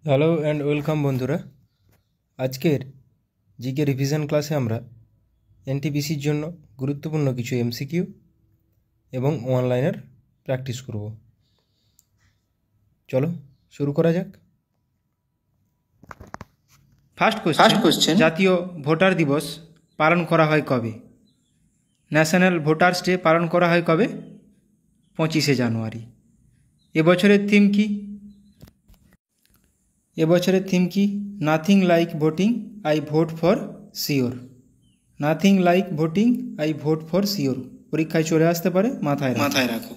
Hello and welcome বন্ধুরা। আজকের GK revision ক্লাসে আমরা এনটিপিসির জন্য গুরুত্বপূর্ণ কিছু এমসিকিউ এবং অনলাইনের প্র্যাকটিস করব। চলো শুরু করা যাক। ফার্স্ট কোশ্চেন, জাতীয় ভোটার দিবস পালন করা হয় কবে? ন্যাশনাল ভোটার্স ডে পালন করা হয় কবে? 25শে জানুয়ারি। এবছরের থিম কি? এবছরের থিম কি? Nothing like voting, I vote for sure. Nothing like voting, I vote for sure পরীক্ষায় চলে আসতে পারে, মাথায় রাখো।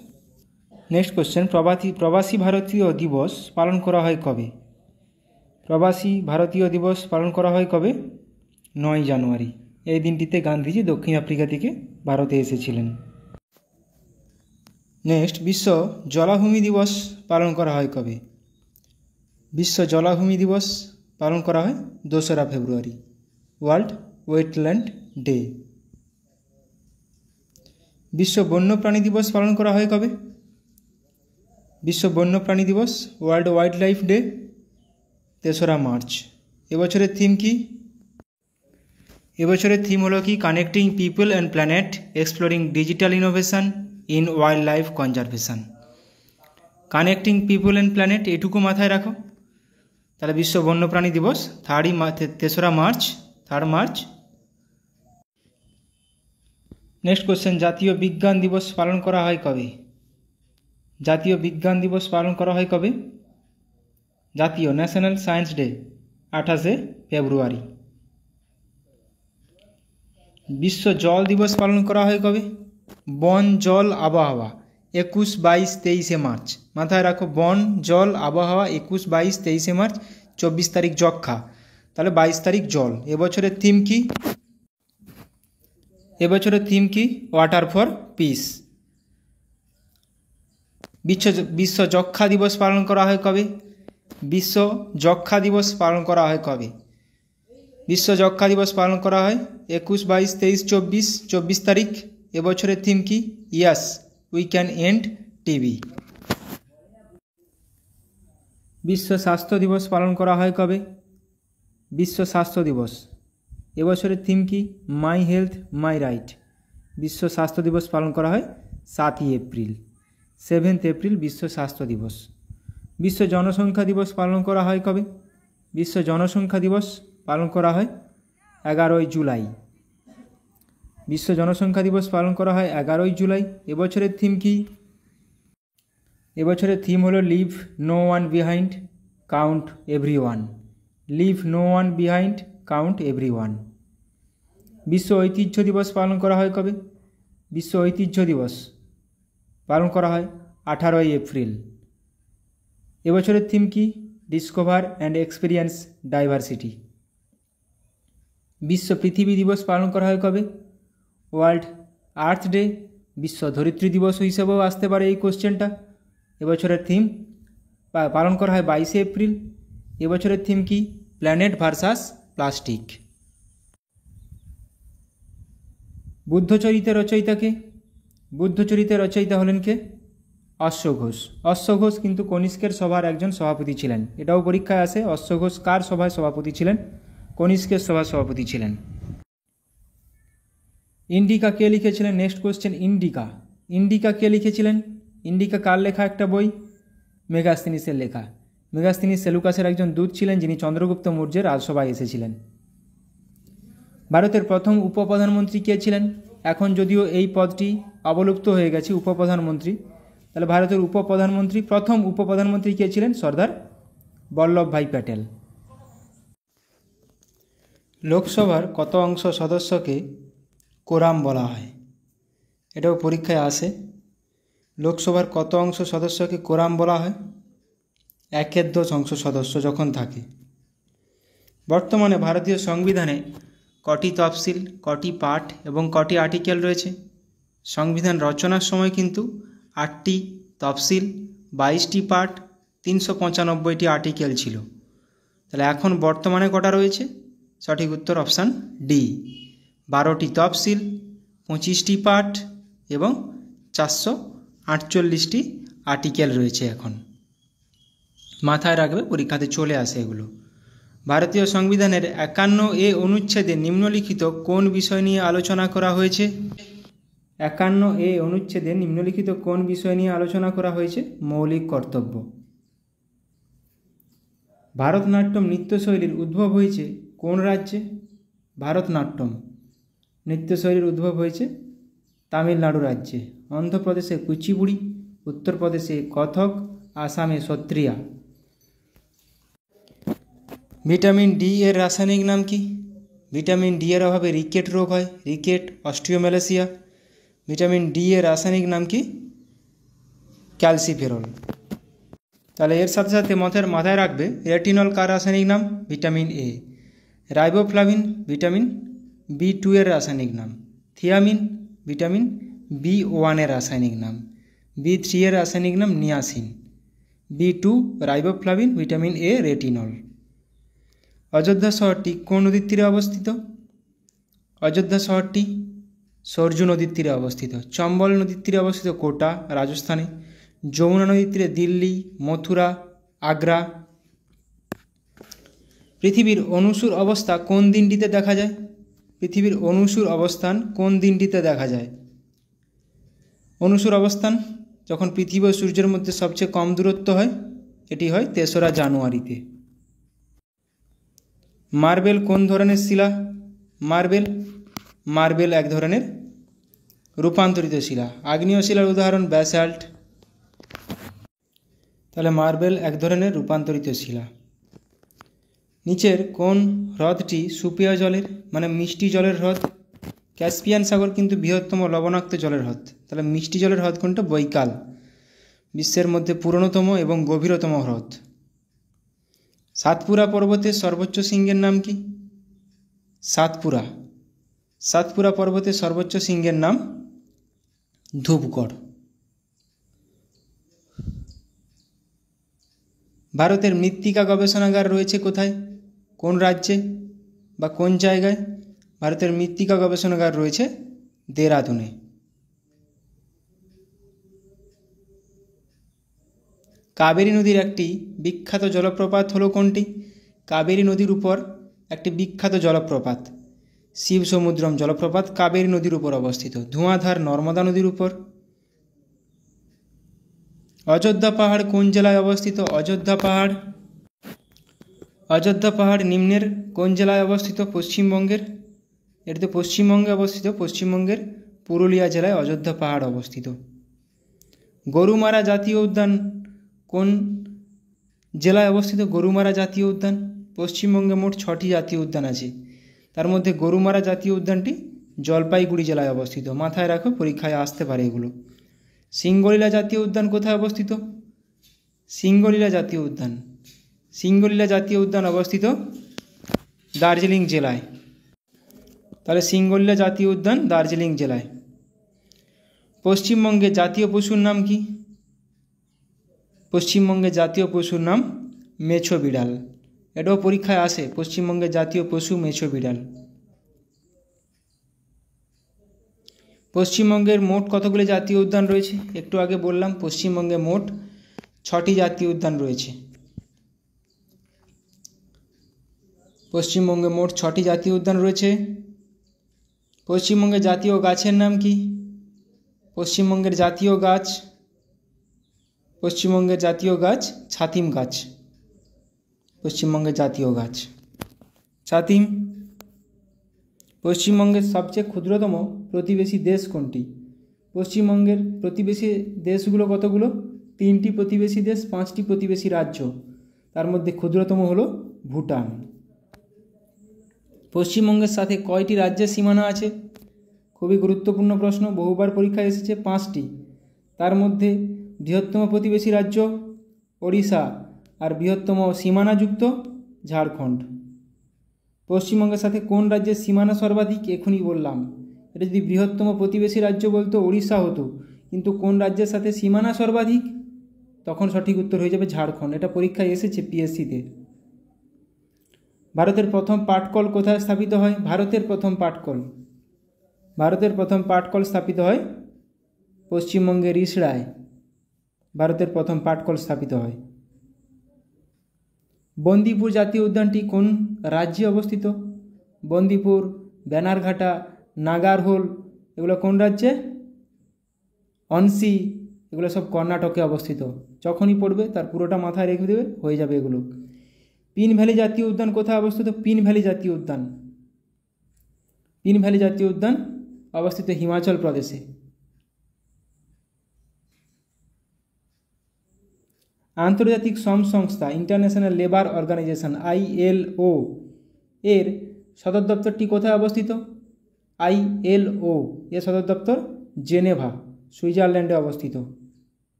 নেক্সট কোশ্চেন, প্রবাসী ভারতীয় দিবস পালন করা হয় কবে? প্রবাসী ভারতীয় দিবস পালন করা হয় কবে? 9 জানুয়ারি। এই দিনটিতে গান্ধীজি দক্ষিণ আফ্রিকা থেকে ভারতে এসেছিলেন। নেক্সট, বিশ্ব জলাভূমি দিবস পালন করা হয় কবে? বিশ্ব জলাভূমি দিবস পালন করা হয় 2রা ফেব্রুয়ারি, ওয়ার্ল্ড ওয়েটল্যান্ড ডে। বিশ্ব বন্যপ্রাণী দিবস পালন করা হয় কবে? বিশ্ব বন্যপ্রাণী দিবস, ওয়ার্ল্ড ওয়াইল্ড লাইফ ডে, 3রা মার্চ। এবছরের থিম কি? এবছরের থিম হলো কি? Connecting people and planet, exploring digital innovation in wildlife conservation. Connecting people and planet, এটুকু মাথায় রাখো। তাহলে বিশ্ব বন্যপ্রাণী দিবস 3রা মার্চ, 3 মার্চ। নেক্সট কোশ্চেন, জাতীয় বিজ্ঞান দিবস পালন করা হয় কবে? জাতীয় বিজ্ঞান দিবস পালন করা হয় কবে? জাতীয় ন্যাশনাল সায়েন্স ডে 28শে ফেব্রুয়ারি। বিশ্ব জল দিবস পালন করা হয় কবে? বন, জল, আবহাওয়া 21, 22, 23শে মার্চ। মাথায় রাখো, বন, জল, আবহাওয়া 21, 22, 23শে মার্চ। 24 তারিখ যক্ষা, তাহলে 22 তারিখ জল। এবছরের থিম কি? এবছরের থিম কি? Water for piece. বিশ্ব যক্ষা দিবস পালন করা হয় কবে? বিশ্ব যক্ষা দিবস পালন করা হয় কবে? বিশ্ব যক্ষা দিবস পালন করা হয় 21, 22, 23, 24, 24 তারিখ। এবছরের থিম কি? ইয়াস, উই ক্যান এন্ড টিবি। বিশ্ব স্বাস্থ্য দিবস পালন করা হয় কবে? বিশ্ব স্বাস্থ্য দিবস, এবছরের থিম কি? My health my right. বিশ্ব স্বাস্থ্য দিবস পালন করা হয় 7ই এপ্রিল, 7th এপ্রিল বিশ্ব স্বাস্থ্য দিবস। বিশ্ব জনসংখ্যা দিবস পালন করা হয় কবে? বিশ্ব জনসংখ্যা দিবস পালন করা হয় 11ই জুলাই। বিশ্ব জনসংখ্যা দিবস পালন করা হয় 11ই জুলাই। এবছরের থিম কি? এবছরের থিম হলো leave no one behind, count everyone. Leave no one behind, count everyone. বিশ্ব ঐতিহ্য দিবস পালন করা হয় কবে? বিশ্ব ঐতিহ্য দিবস পালন করা হয় 18ই এপ্রিল। এবছরের থিম কি? Discover and experience diversity. বিশ্ব পৃথিবী দিবস পালন করা হয় কবে? World earth day. বিশ্ব ধরিত্রী দিবস হিসেবেও আসতে পারে এই কোশ্চেনটা। এবছরের থিম পালন করা হয় 22শে এপ্রিল। এবছরের থিম কি? Planet versus plastic. বুদ্ধচরিতের রচয়িতাকে? বুদ্ধচরিতের রচয়িতা হলেন কে? অশ্ব ঘোষ। অশ্ব ঘোষ কিন্তু কনিষ্কের সভার একজন সভাপতি ছিলেন। এটাও পরীক্ষায় আসে, অশ্ব ঘোষ কার সভায় সভাপতি ছিলেন? কনিষ্কের সভার সভাপতি ছিলেন। ইন্ডিকা কে লিখেছিলেন? Next question, indica. ইন্ডিকা কে লিখেছিলেন? ইন্ডিকা কার লেখা একটা বই? মেগাস্তিনিসের লেখা। মেগাস্তিনিস সেলুকাসের একজন দূত ছিলেন, যিনি চন্দ্রগুপ্ত মৌর্যের রাজসভায় এসেছিলেন। ভারতের প্রথম উপপ্রধানমন্ত্রী কে ছিলেন? এখন যদিও এই পদটি অবলুপ্ত হয়ে গেছে, উপপ্রধানমন্ত্রী। তাহলে ভারতের প্রথম উপপ্রধানমন্ত্রী কে ছিলেন? সর্দার বল্লভভাই প্যাটেল। লোকসভার কত অংশ সদস্যকে কোরাম বলা হয়? এটাও পরীক্ষায় আসে। লোকসভার কত অংশ সদস্যকে কোরাম বলা হয়? 1/10 অংশ সদস্য যখন থাকে। বর্তমানে ভারতীয় সংবিধানে কটি তফসিল, কটি পার্ট এবং কটি আর্টিকেল রয়েছে? সংবিধান রচনার সময় কিন্তু 8টি তফসিল, 22টি পার্ট, 395টি আর্টিকেল ছিল। তাহলে এখন বর্তমানে কটা রয়েছে? সঠিক উত্তর অপশান ডি, 12টি তফসিল, 25টি পার্ট এবং 448টি আর্টিকেল রয়েছে এখন। মাথায় রাখবে, পরীক্ষাতে চলে আসে এগুলো। ভারতীয় সংবিধানের 51A অনুচ্ছেদে নিম্নলিখিত কোন বিষয় নিয়ে আলোচনা করা হয়েছে? 51A অনুচ্ছেদে নিম্নলিখিত কোন বিষয় নিয়ে আলোচনা করা হয়েছে? মৌলিক কর্তব্য। ভারতনাট্যম নৃত্যশৈলীর উদ্ভব হয়েছে কোন রাজ্যে? ভারতনাট্যম নৃত্যশৈলীর উদ্ভব হয়েছে তামিলনাড়ু রাজ্যে। অন্ধ্রপ্রদেশে কুচিপুড়ি, উত্তরপ্রদেশে কথক, আসামে সত্রিয়া। ভিটামিন ডি এর রাসায়নিক নাম কি? ভিটামিন ডি এর অভাবে রিকেট রোগ হয়, রিকেট, অস্টিওম্যালাসিয়া। ভিটামিন ডি এর রাসায়নিক নাম কি? ক্যালসিফেরল। তাহলে এর সাথে সাথে মাথায় রাখবে রেটিনল কার রাসায়নিক নাম? Vitamin A. Riboflavin vitamin B2 এর রাসায়নিক নাম। থিয়ামিন ভিটামিন B1 এর রাসায়নিক নাম। B3 এর রাসায়নিক নাম niacin. B2 riboflavin, vitamin A retinol. Ayodhya শহরটি কোন নদীর তীরে অবস্থিত? অযোধ্যা শহরটি সরজু নদীর তীরে অবস্থিত। চম্বল নদীর তীরে অবস্থিত কোটা, রাজস্থানে। যমুনা নদীর তীরে দিল্লি, মথুরা, আগ্রা। পৃথিবীর অনুসুর অবস্থা কোন দিনটিতে দেখা যায়? পৃথিবীর অনুসুর অবস্থান কোন দিনটিতে দেখা যায়? অনুসুর অবস্থান যখন পৃথিবী ও সূর্যের মধ্যে সবচেয়ে কম দূরত্ব হয়, এটি হয় 3রা জানুয়ারিতে। মার্বেল কোন ধরনের শিলা? মার্বেল এক ধরনের রূপান্তরিত শিলা। আগ্নেয় শিলার উদাহরণ ব্যাসাল্ট। তাহলে মার্বেল এক ধরনের রূপান্তরিত শিলা। নিচের কোন হ্রদটি সুপেয় জলের, মানে মিষ্টি জলের হ্রদ? ক্যাসপিয়ান সাগর কিন্তু বৃহত্তম লবণাক্ত জলের হ্রদ। তাহলে মিষ্টি জলের হ্রদ কোনটা? বৈকাল। বিশ্বের মধ্যে পুরনোতম এবং গভীরতম হ্রদ। সাতপুরা পর্বতের সর্বোচ্চ শৃঙ্গের নাম কি? সাতপুরা পর্বতের সর্বোচ্চ শৃঙ্গের নাম ধূপগড়। ভারতের মৃত্তিকা গবেষণাগার রয়েছে কোথায়? কোন রাজ্যে বা কোন জায়গায়? ভারতের মৃত্তিকা গবেষণাগার রয়েছে দেরাদুনে। কাবেরী নদীর একটি বিখ্যাত জলপ্রপাত হলো কোনটি? কাবেরী নদীর উপর একটি বিখ্যাত জলপ্রপাত শিব সমুদ্রম জলপ্রপাত কাবেরী নদীর উপর অবস্থিত। ধোঁয়াধার নর্মদা নদীর উপর। অযোধ্যা পাহাড় কোন জেলায় অবস্থিত? অযোধ্যা পাহাড় নিম্নের কোন জেলায় অবস্থিত? পশ্চিমবঙ্গের। এটি তো পশ্চিমবঙ্গে অবস্থিত। পশ্চিমবঙ্গের পুরুলিয়া জেলায় অযোধ্যা পাহাড় অবস্থিত। গরুমারা জাতীয় উদ্যান কোন জেলায় অবস্থিত? গরুমারা জাতীয় উদ্যান। পশ্চিমবঙ্গে মোট 6টি জাতীয় উদ্যান আছে, তার মধ্যে গরুমারা জাতীয় উদ্যানটি জলপাইগুড়ি জেলায় অবস্থিত। মাথায় রাখো, পরীক্ষায় আসতে পারে এগুলো। সিঙ্গলীলা জাতীয় উদ্যান কোথায় অবস্থিত? সিঙ্গলীলা জাতীয় উদ্যান অবস্থিত দার্জিলিং জেলায়। তাহলে সিঙ্গলীলা জাতীয় উদ্যান দার্জিলিং জেলায়। পশ্চিমবঙ্গের জাতীয় পশুর নাম কি? পশ্চিমবঙ্গের জাতীয় পশুর নাম মেছো বিড়াল। এটাও পরীক্ষায় আসে। পশ্চিমবঙ্গের জাতীয় পশু মেছো বিড়াল। পশ্চিমবঙ্গের মোট কতগুলি জাতীয় উদ্যান রয়েছে? একটু আগে বললাম, পশ্চিমবঙ্গে মোট 6টি জাতীয় উদ্যান রয়েছে। পশ্চিমবঙ্গে মোট 6টি জাতীয় উদ্যান রয়েছে। পশ্চিমবঙ্গের জাতীয় গাছের নাম কি? পশ্চিমবঙ্গের জাতীয় গাছ ছাতিম গাছ। পশ্চিমবঙ্গের জাতীয় গাছ ছাতিম। পশ্চিমবঙ্গের সবচেয়ে ক্ষুদ্রতম প্রতিবেশী দেশ কোনটি? পশ্চিমবঙ্গের প্রতিবেশী দেশগুলো কতগুলো? 3টি প্রতিবেশী দেশ, 5টি প্রতিবেশী রাজ্য। তার মধ্যে ক্ষুদ্রতম হলো ভুটান। পশ্চিমবঙ্গের সাথে কয়টি রাজ্যের সীমানা আছে? খুবই গুরুত্বপূর্ণ প্রশ্ন, বহুবার পরীক্ষায় এসেছে। 5টি। তার মধ্যে বৃহত্তম প্রতিবেশী রাজ্য ওড়িশা, আর বৃহত্তম সীমানাযুক্ত ঝাড়খণ্ড। পশ্চিমবঙ্গের সাথে কোন রাজ্যের সীমানা সর্বাধিক? এখনই বললাম। এটা যদি বৃহত্তম প্রতিবেশী রাজ্য বলতো ওড়িশা হতো, কিন্তু কোন রাজ্যের সাথে সীমানা সর্বাধিক, তখন সঠিক উত্তর হয়ে যাবে ঝাড়খণ্ড। এটা পরীক্ষায় এসেছে পিএসসিতে। ভারতের প্রথম পাটকল কোথায় স্থাপিত হয়? ভারতের প্রথম পাটকল স্থাপিত হয় পশ্চিমবঙ্গের ইসড়ায়। ভারতের প্রথম পাটকল স্থাপিত হয়। বন্দিপুর জাতীয় উদ্যানটি কোন রাজ্যে অবস্থিত? বন্দিপুর, ব্যানারঘাটা, নাগারহোল এগুলো কোন রাজ্যে? অনসি এগুলো সব কর্ণাটকে অবস্থিত। যখনই পড়বে তার পুরোটা মাথায় রেখে দেবে, হয়ে যাবে এগুলো। পিন ভ্যালি জাতীয় উদ্যান কোথায় অবস্থিত? পিন ভ্যালি জাতীয় উদ্যান, পিন ভ্যালি জাতীয় উদ্যান অবস্থিত হিমাচল প্রদেশে। আন্তর্জাতিক শ্রম সংস্থা ইন্টারন্যাশনাল লেবার অর্গানাইজেশন ILO এর সদর দপ্তরটি কোথায় অবস্থিত? ILO এর সদর দপ্তর জেনেভা, সুইজারল্যান্ডে অবস্থিত।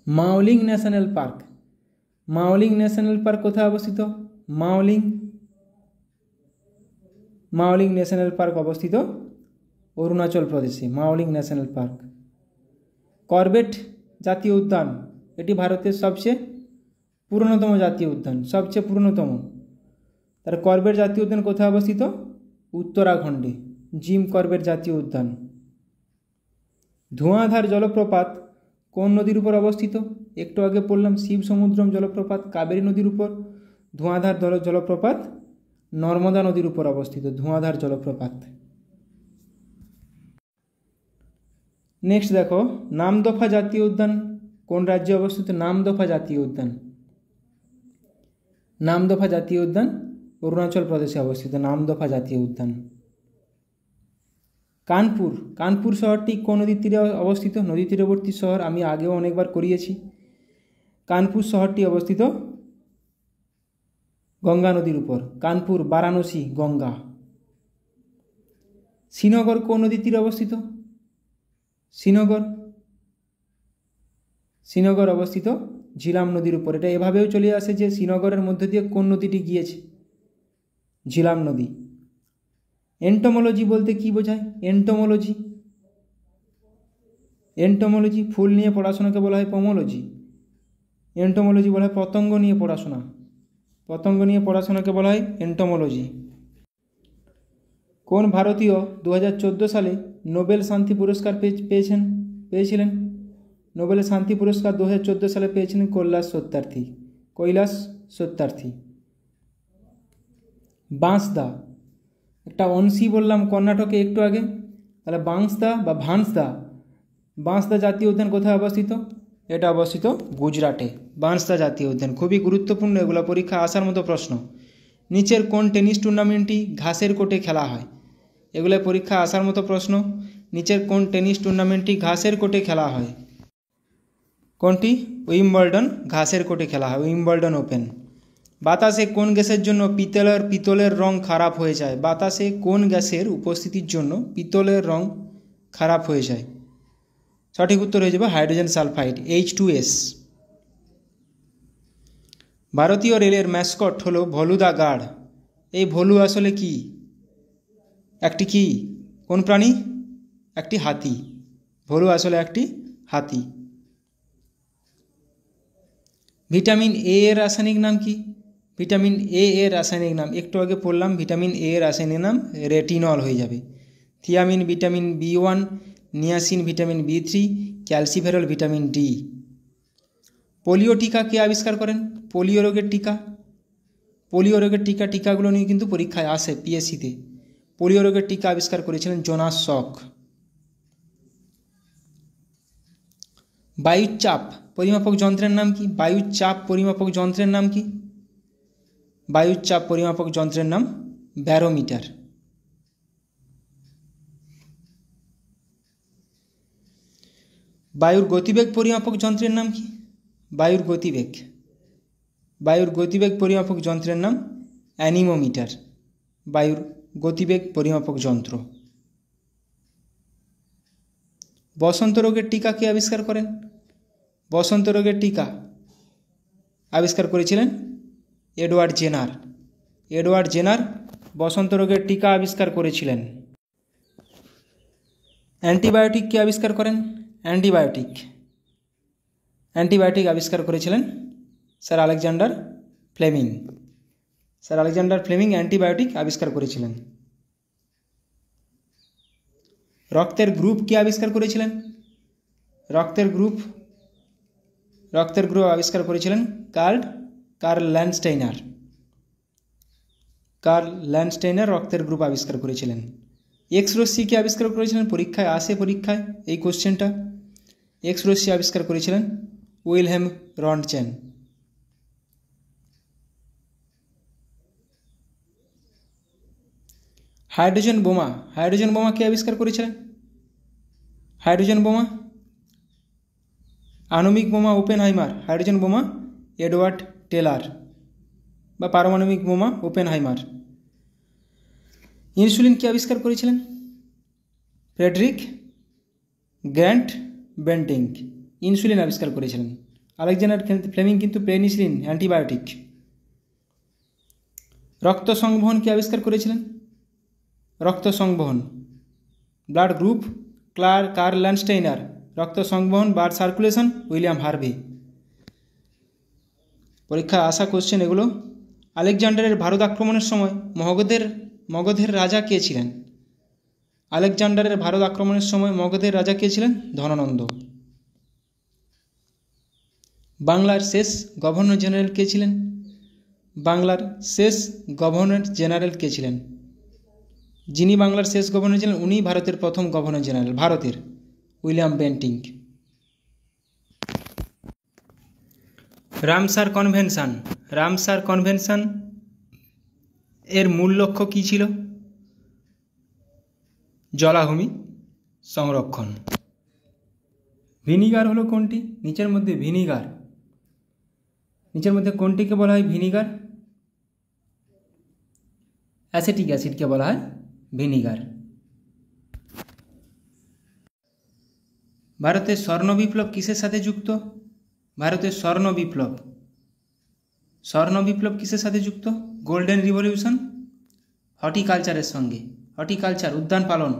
Mouling national park, Mouling national park কোথায় অবস্থিত? মাওলিং ন্যাশনাল পার্ক অবস্থিত অরুণাচল প্রদেশে, মাওলিং ন্যাশনাল পার্ক। করবেট জাতীয় উদ্যান, এটি ভারতের সবচেয়ে পুরনোতম জাতীয় উদ্যান, সবচেয়ে পুরনোতম। তার করবেট জাতীয় উদ্যান কোথায় অবস্থিত? উত্তরাখণ্ডে, জিম করবেট জাতীয় উদ্যান। ধোঁয়াধার জলপ্রপাত কোন নদীর উপর অবস্থিত? একটু আগে পড়লাম শিব সমুদ্রম জলপ্রপাত কাবেরী নদীর উপর, ধোঁয়াধার জলপ্রপাত নর্মদা নদীর উপর অবস্থিত, ধোঁয়াধার জলপ্রপাত। নেক্সট দেখো, নামদফা জাতীয় উদ্যান কোন রাজ্যে অবস্থিত? নামদফা জাতীয় উদ্যান, নামদফা জাতীয় উদ্যান অরুণাচল প্রদেশে অবস্থিত, নামদফা জাতীয় উদ্যান। কানপুর, কানপুর শহরটি কোন নদীর তীরে অবস্থিত? নদী তীরবর্তী শহর, আমি আগেও অনেকবার করিয়েছি। কানপুর শহরটি অবস্থিত গঙ্গা নদীর উপর, কানপুর, বারাণসী, গঙ্গা। শ্রীনগর কোন নদীর তীরে অবস্থিত? শ্রীনগর অবস্থিত ঝিলাম নদীর উপর। এটা এভাবেও চলে আসে যে শ্রীনগরের মধ্য দিয়ে কোন নদীটি গিয়েছে? ঝিলাম নদী। এন্টোমোলজি বলতে কি বোঝায়? এন্টোমোলজি, এন্টোমোলজি ফুল নিয়ে পড়াশোনাকে বলা হয় পোমোলজি। এন্টোমোলজি বলা হয় পতঙ্গ নিয়ে পড়াশোনা, পতঙ্গ নিয়ে পড়াশোনাকে বলা হয় এন্টোমোলজি। কোন ভারতীয় 2014 সালে নোবেল শান্তি পুরস্কার পেয়েছিলেন? নোবেল শান্তি পুরস্কার 2014 সালে পেয়েছিলেন কৈলাস সত্যার্থী। বাঁশদা, একটা অনসি বললাম কর্ণাটকে একটু আগে, তাহলে বাঁশদা জাতীয় উদ্যান কোথায় অবস্থিত? এটা অবস্থিত গুজরাটে, বাঁশদা জাতীয় উদ্যান। খুবই গুরুত্বপূর্ণ, এগুলো পরীক্ষা আসার মতো প্রশ্ন। নিচের কোন টেনিস টুর্নামেন্টটি ঘাসের কোর্টে খেলা হয়? এগুলো পরীক্ষা আসার মতো প্রশ্ন। নিচের কোন টেনিস টুর্নামেন্টটি ঘাসের কোর্টে খেলা হয়? কোনটি? উইম্বলডন ঘাসের কোর্টে খেলা হয়, উইম্বলডন ওপেন। বাতাসে কোন গ্যাসের জন্য পিতলের রং খারাপ হয়ে যায়? বাতাসে কোন গ্যাসের উপস্থিতির জন্য পিতলের রং খারাপ হয়ে যায়? সঠিক উত্তর হয়ে যাবে হাইড্রোজেন সালফাইড, H2S। ভারতীয় রেলের ম্যাসকট হলো ভলু দা গার্ড। এই ভলু আসলে কি? একটি কি? কোন প্রাণী? একটি হাতি। ভলু আসলে একটি হাতি। ভিটামিন A এর রাসায়নিক নাম কি? ভিটামিন A এর রাসায়নিক নাম একটু আগে পড়লাম, ভিটামিন A এর রাসায়নিক নাম রেটিনল হয়ে যাবে। Thiamine vitamin B1, niacin vitamin B3, calciferol vitamin D। Polio টিকা কে আবিষ্কার করেন? পোলিও রোগের টিকাগুলো নিয়ে কিন্তু পরীক্ষায় আসে PSCতে। পোলিও রোগের টিকা আবিষ্কার করেছিলেন জোনাস সক। বায়ুচাপ পরিমাপক যন্ত্রের নাম কি? বায়ুচাপ পরিমাপক যন্ত্রের নাম কি? বায়ুচাপ পরিমাপক যন্ত্রের নাম ব্যারোমিটার। বায়ুর গতিবেগ পরিমাপক যন্ত্রের নাম কি? বায়ুর গতিবেগ পরিমাপক যন্ত্রের নাম অ্যানিমোমিটার। বায়ুর গতিবেগ পরিমাপক যন্ত্র। বসন্ত রোগের টিকা কে আবিষ্কার করেন? বসন্ত রোগের টিকা আবিষ্কার করেছিলেন এডওয়ার্ড জেনার বসন্ত রোগের টিকা আবিষ্কার করেছিলেন। অ্যান্টিবায়োটিক কে আবিষ্কার করেন? অ্যান্টিবায়োটিক আবিষ্কার করেছিলেন স্যার আলেকজান্ডার ফ্লেমিং অ্যান্টিবায়োটিক আবিষ্কার করেছিলেন। রক্তের গ্রুপ কে আবিষ্কার করেছিলেন? রক্তের গ্রুপ আবিষ্কার করেছিলেন কার্ল কার্ল ল্যান্ডস্টাইনার রক্তের গ্রুপ আবিষ্কার করেছিলেন। এক্স রশ্মি কে আবিষ্কার করেছিলেন? পরীক্ষায় আসে, পরীক্ষায় এই কোশ্চেনটা। এক্স রশ্মি আবিষ্কার করেছিলেন উইলহেম রন্টজেন। হাইড্রোজেন বোমা কে আবিষ্কার করেছিলেন? হাইড্রোজেন বোমা, আণবিক বোমা ওপেনহাইমার, হাইড্রোজেন বোমা এডওয়ার্ড টেলার, বা পারমাণবিক বোমা ওপেনহাইমার। ইনসুলিন কে আবিষ্কার করেছিলেন? ফ্রেডরিক গ্র্যান্ট বেন্টিং ইনসুলিন আবিষ্কার করেছিলেন। আলেকজান্ডার ফ্লেমিং কিন্তু পেনিসিলিন অ্যান্টিবায়োটিক। রক্ত সংবহন কে আবিষ্কার করেছিলেন? রক্ত সংবহন, ব্লাড গ্রুপ কার্ল ল্যান্ডস্টাইনার, রক্ত সংবহন ব্লাড সার্কুলেশন উইলিয়াম হার্ভে। পরীক্ষায় আসা কোশ্চেন এগুলো। আলেকজান্ডারের ভারত আক্রমণের সময় মগধের রাজা কে ছিলেন? আলেকজান্ডারের ভারত আক্রমণের সময় মগধের রাজা কে ছিলেন? ধননন্দ। বাংলার শেষ গভর্নর জেনারেল কে ছিলেন? বাংলার শেষ গভর্নর জেনারেল কে ছিলেন? যিনি বাংলার শেষ গভর্নর ছিলেন উনি ভারতের প্রথম গভর্নর জেনারেল, ভারতের, উইলিয়াম বেন্টিং। রামসার কনভেনশন এর মূল লক্ষ্য কী ছিল? জলাভূমি সংরক্ষণ। ভিনিগার হলো কোনটি? নিচের মধ্যে কোনটিকে বলা হয় ভিনিগার? অ্যাসিটিক অ্যাসিডকে বলা হয় ভিনিগার। ভারতের স্বর্ণ বিপ্লব কিসের সাথে যুক্ত? ভারতের স্বর্ণ বিপ্লব কিসের সাথে যুক্ত? গোল্ডেন রিভলিউশন, হর্টিকালচারের সঙ্গে, হর্টিকালচার উদ্যান পালন।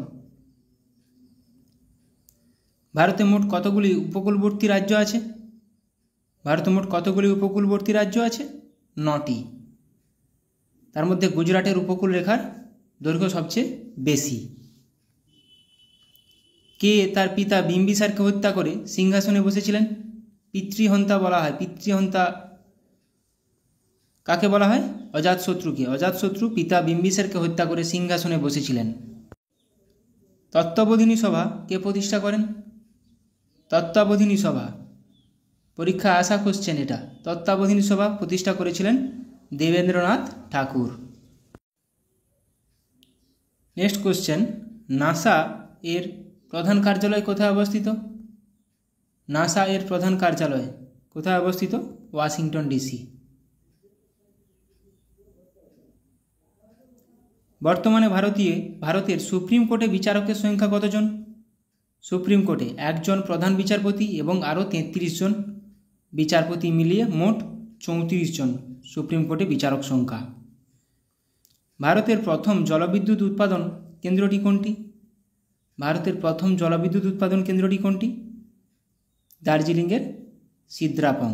ভারতে মোট কতগুলি উপকূলবর্তী রাজ্য আছে? ভারতে মোট কতগুলি উপকূলবর্তী রাজ্য আছে? 9টি। তার মধ্যে গুজরাটের উপকূল রেখার দৈর্ঘ্য সবচেয়ে বেশি। কে তার পিতা বিম্বিসারকে হত্যা করে সিংহাসনে বসেছিলেন? পিতৃহন্তা বলা হয়। পিতৃহন্তা কাকে বলা হয়? অজাতশত্রুকে। অজাতশত্রু পিতা বিম্বিসারকে হত্যা করে সিংহাসনে বসেছিলেন। তত্ত্বাবধানী সভা কে প্রতিষ্ঠা করেন? তত্ত্বাবধানী সভা, পরীক্ষায় আসা কোশ্চেন এটা। তত্ত্বাবধানী সভা প্রতিষ্ঠা করেছিলেন দেবেন্দ্রনাথ ঠাকুর। নেক্সট কোশ্চেন, নাসা এর প্রধান কার্যালয় কোথায় অবস্থিত? নাসা এর প্রধান কার্যালয় কোথায় অবস্থিত? Washington DC. বর্তমানে ভারতের সুপ্রিম কোর্টে বিচারকের সংখ্যা কতজন? সুপ্রিম কোর্টে 1 জন প্রধান বিচারপতি এবং আরও 33 জন বিচারপতি মিলিয়ে মোট 34 জন সুপ্রিম কোর্টে বিচারক সংখ্যা। ভারতের প্রথম জলবিদ্যুৎ উৎপাদন কেন্দ্রটি কোনটি? ভারতের প্রথম জলবিদ্যুৎ উৎপাদন কেন্দ্রটি কোনটি? দার্জিলিংয়ের সিদ্রাপং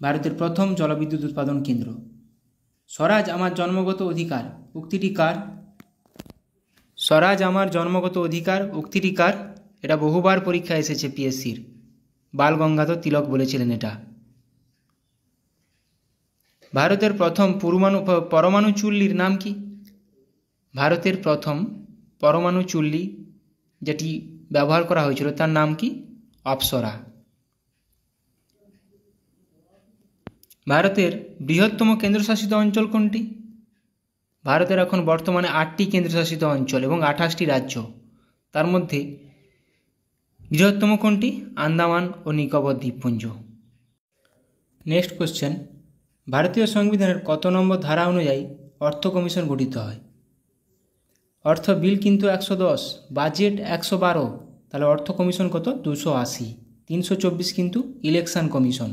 ভারতের প্রথম জলবিদ্যুৎ উৎপাদন কেন্দ্র। স্বরাজ আমার জন্মগত অধিকার উক্তিটি কার? স্বরাজ আমার জন্মগত অধিকার উক্তিটি কার? এটা বহুবার পরীক্ষা এসেছে পিএসসির। বাল গঙ্গাধর তিলক বলেছিলেন এটা। ভারতের প্রথম পরমাণু চুল্লির নাম কি? ভারতের প্রথম পরমাণু চুল্লি যেটি ব্যবহার করা হয়েছিল তার নাম কি? অপ্সরা। ভারতের বৃহত্তম কেন্দ্রশাসিত অঞ্চল কোনটি? ভারতের এখন বর্তমানে 8টি কেন্দ্রশাসিত অঞ্চল এবং 28টি রাজ্য। তার মধ্যে বৃহত্তম কোনটি? আন্দামান ও নিকোবর দ্বীপপুঞ্জ। নেক্সট কোশ্চেন, ভারতীয় সংবিধানের কত নম্বর ধারা অনুযায়ী অর্থ কমিশন গঠিত হয়? অর্থ বিল কিন্তু 110, বাজেট 112, তাহলে অর্থ কমিশন কত? 280। 324 কিন্তু ইলেকশন কমিশন।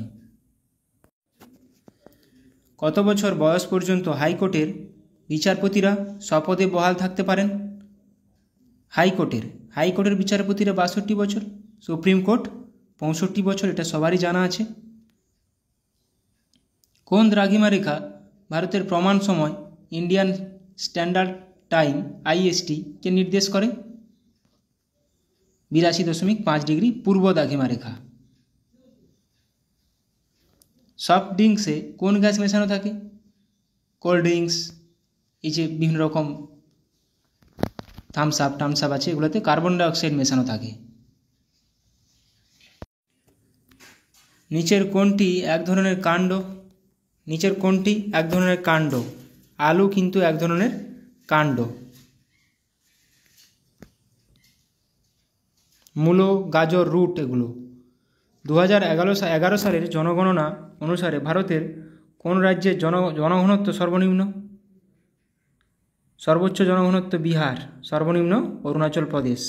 কত বছর বয়স পর্যন্ত হাইকোর্টের বিচারপতিরা স্বপদে বহাল থাকতে পারেন? হাইকোর্টের বিচারপতিরা 62 বছর, সুপ্রিম কোর্ট 65 বছর, এটা সবারই জানা আছে। কোন দ্রাঘিমা রেখা ভারতের প্রমাণ সময় ইন্ডিয়ান স্ট্যান্ডার্ড টাইম IST কে নির্দেশ করে? 82.5 ডিগ্রি পূর্ব দ্রাঘিমা রেখা। সফট ড্রিঙ্কসে কোন গ্যাস মেশানো থাকে? কোল্ড ড্রিঙ্কস, এই যে বিভিন্ন রকম থামস আপ আছে, এগুলোতে কার্বন ডাইঅক্সাইড মেশানো থাকে। নিচের কোনটি এক ধরনের কাণ্ড? নিচের কোনটি এক ধরনের কাণ্ড? আলু কিন্তু এক ধরনের কাণ্ড। মূলো, গাজর, রুট এগুলো। 2011 সালের জনগণনা অনুসারে ভারতের কোন রাজ্যের জনঘনত্ব সর্বনিম্ন? সর্বোচ্চ জনঘনত্ব বিহার, সর্বনিম্ন অরুণাচল প্রদেশ।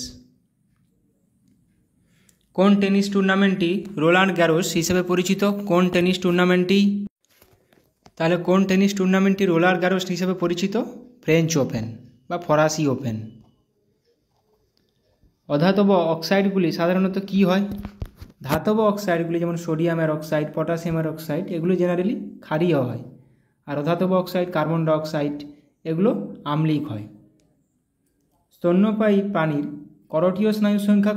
কোন টেনিস টুর্নামেন্টটি রোলান্ড গ্যারোস হিসেবে পরিচিত? কোন টেনিস টুর্নামেন্টটি? তাহলে কোন টেনিস টুর্নামেন্টটি রোলান্ড গ্যারোস হিসেবে পরিচিত? ফ্রেঞ্চ ওপেন বা ফরাসি ওপেন। অধাতব অক্সাইডগুলি সাধারণত কি হয়? ধাতব অক্সাইডগুলি যেমন সোডিয়ামের অক্সাইড, পটাশিয়ামের অক্সাইড, এগুলো জেনারেলি ক্ষারীয় হয়। আর অধাতব অক্সাইড, কার্বন ডাইঅক্সাইড, এগুলো আম্লিক হয়। স্তন্যপায়ী প্রাণীর করোটীয় স্নায়ুর সংখ্যা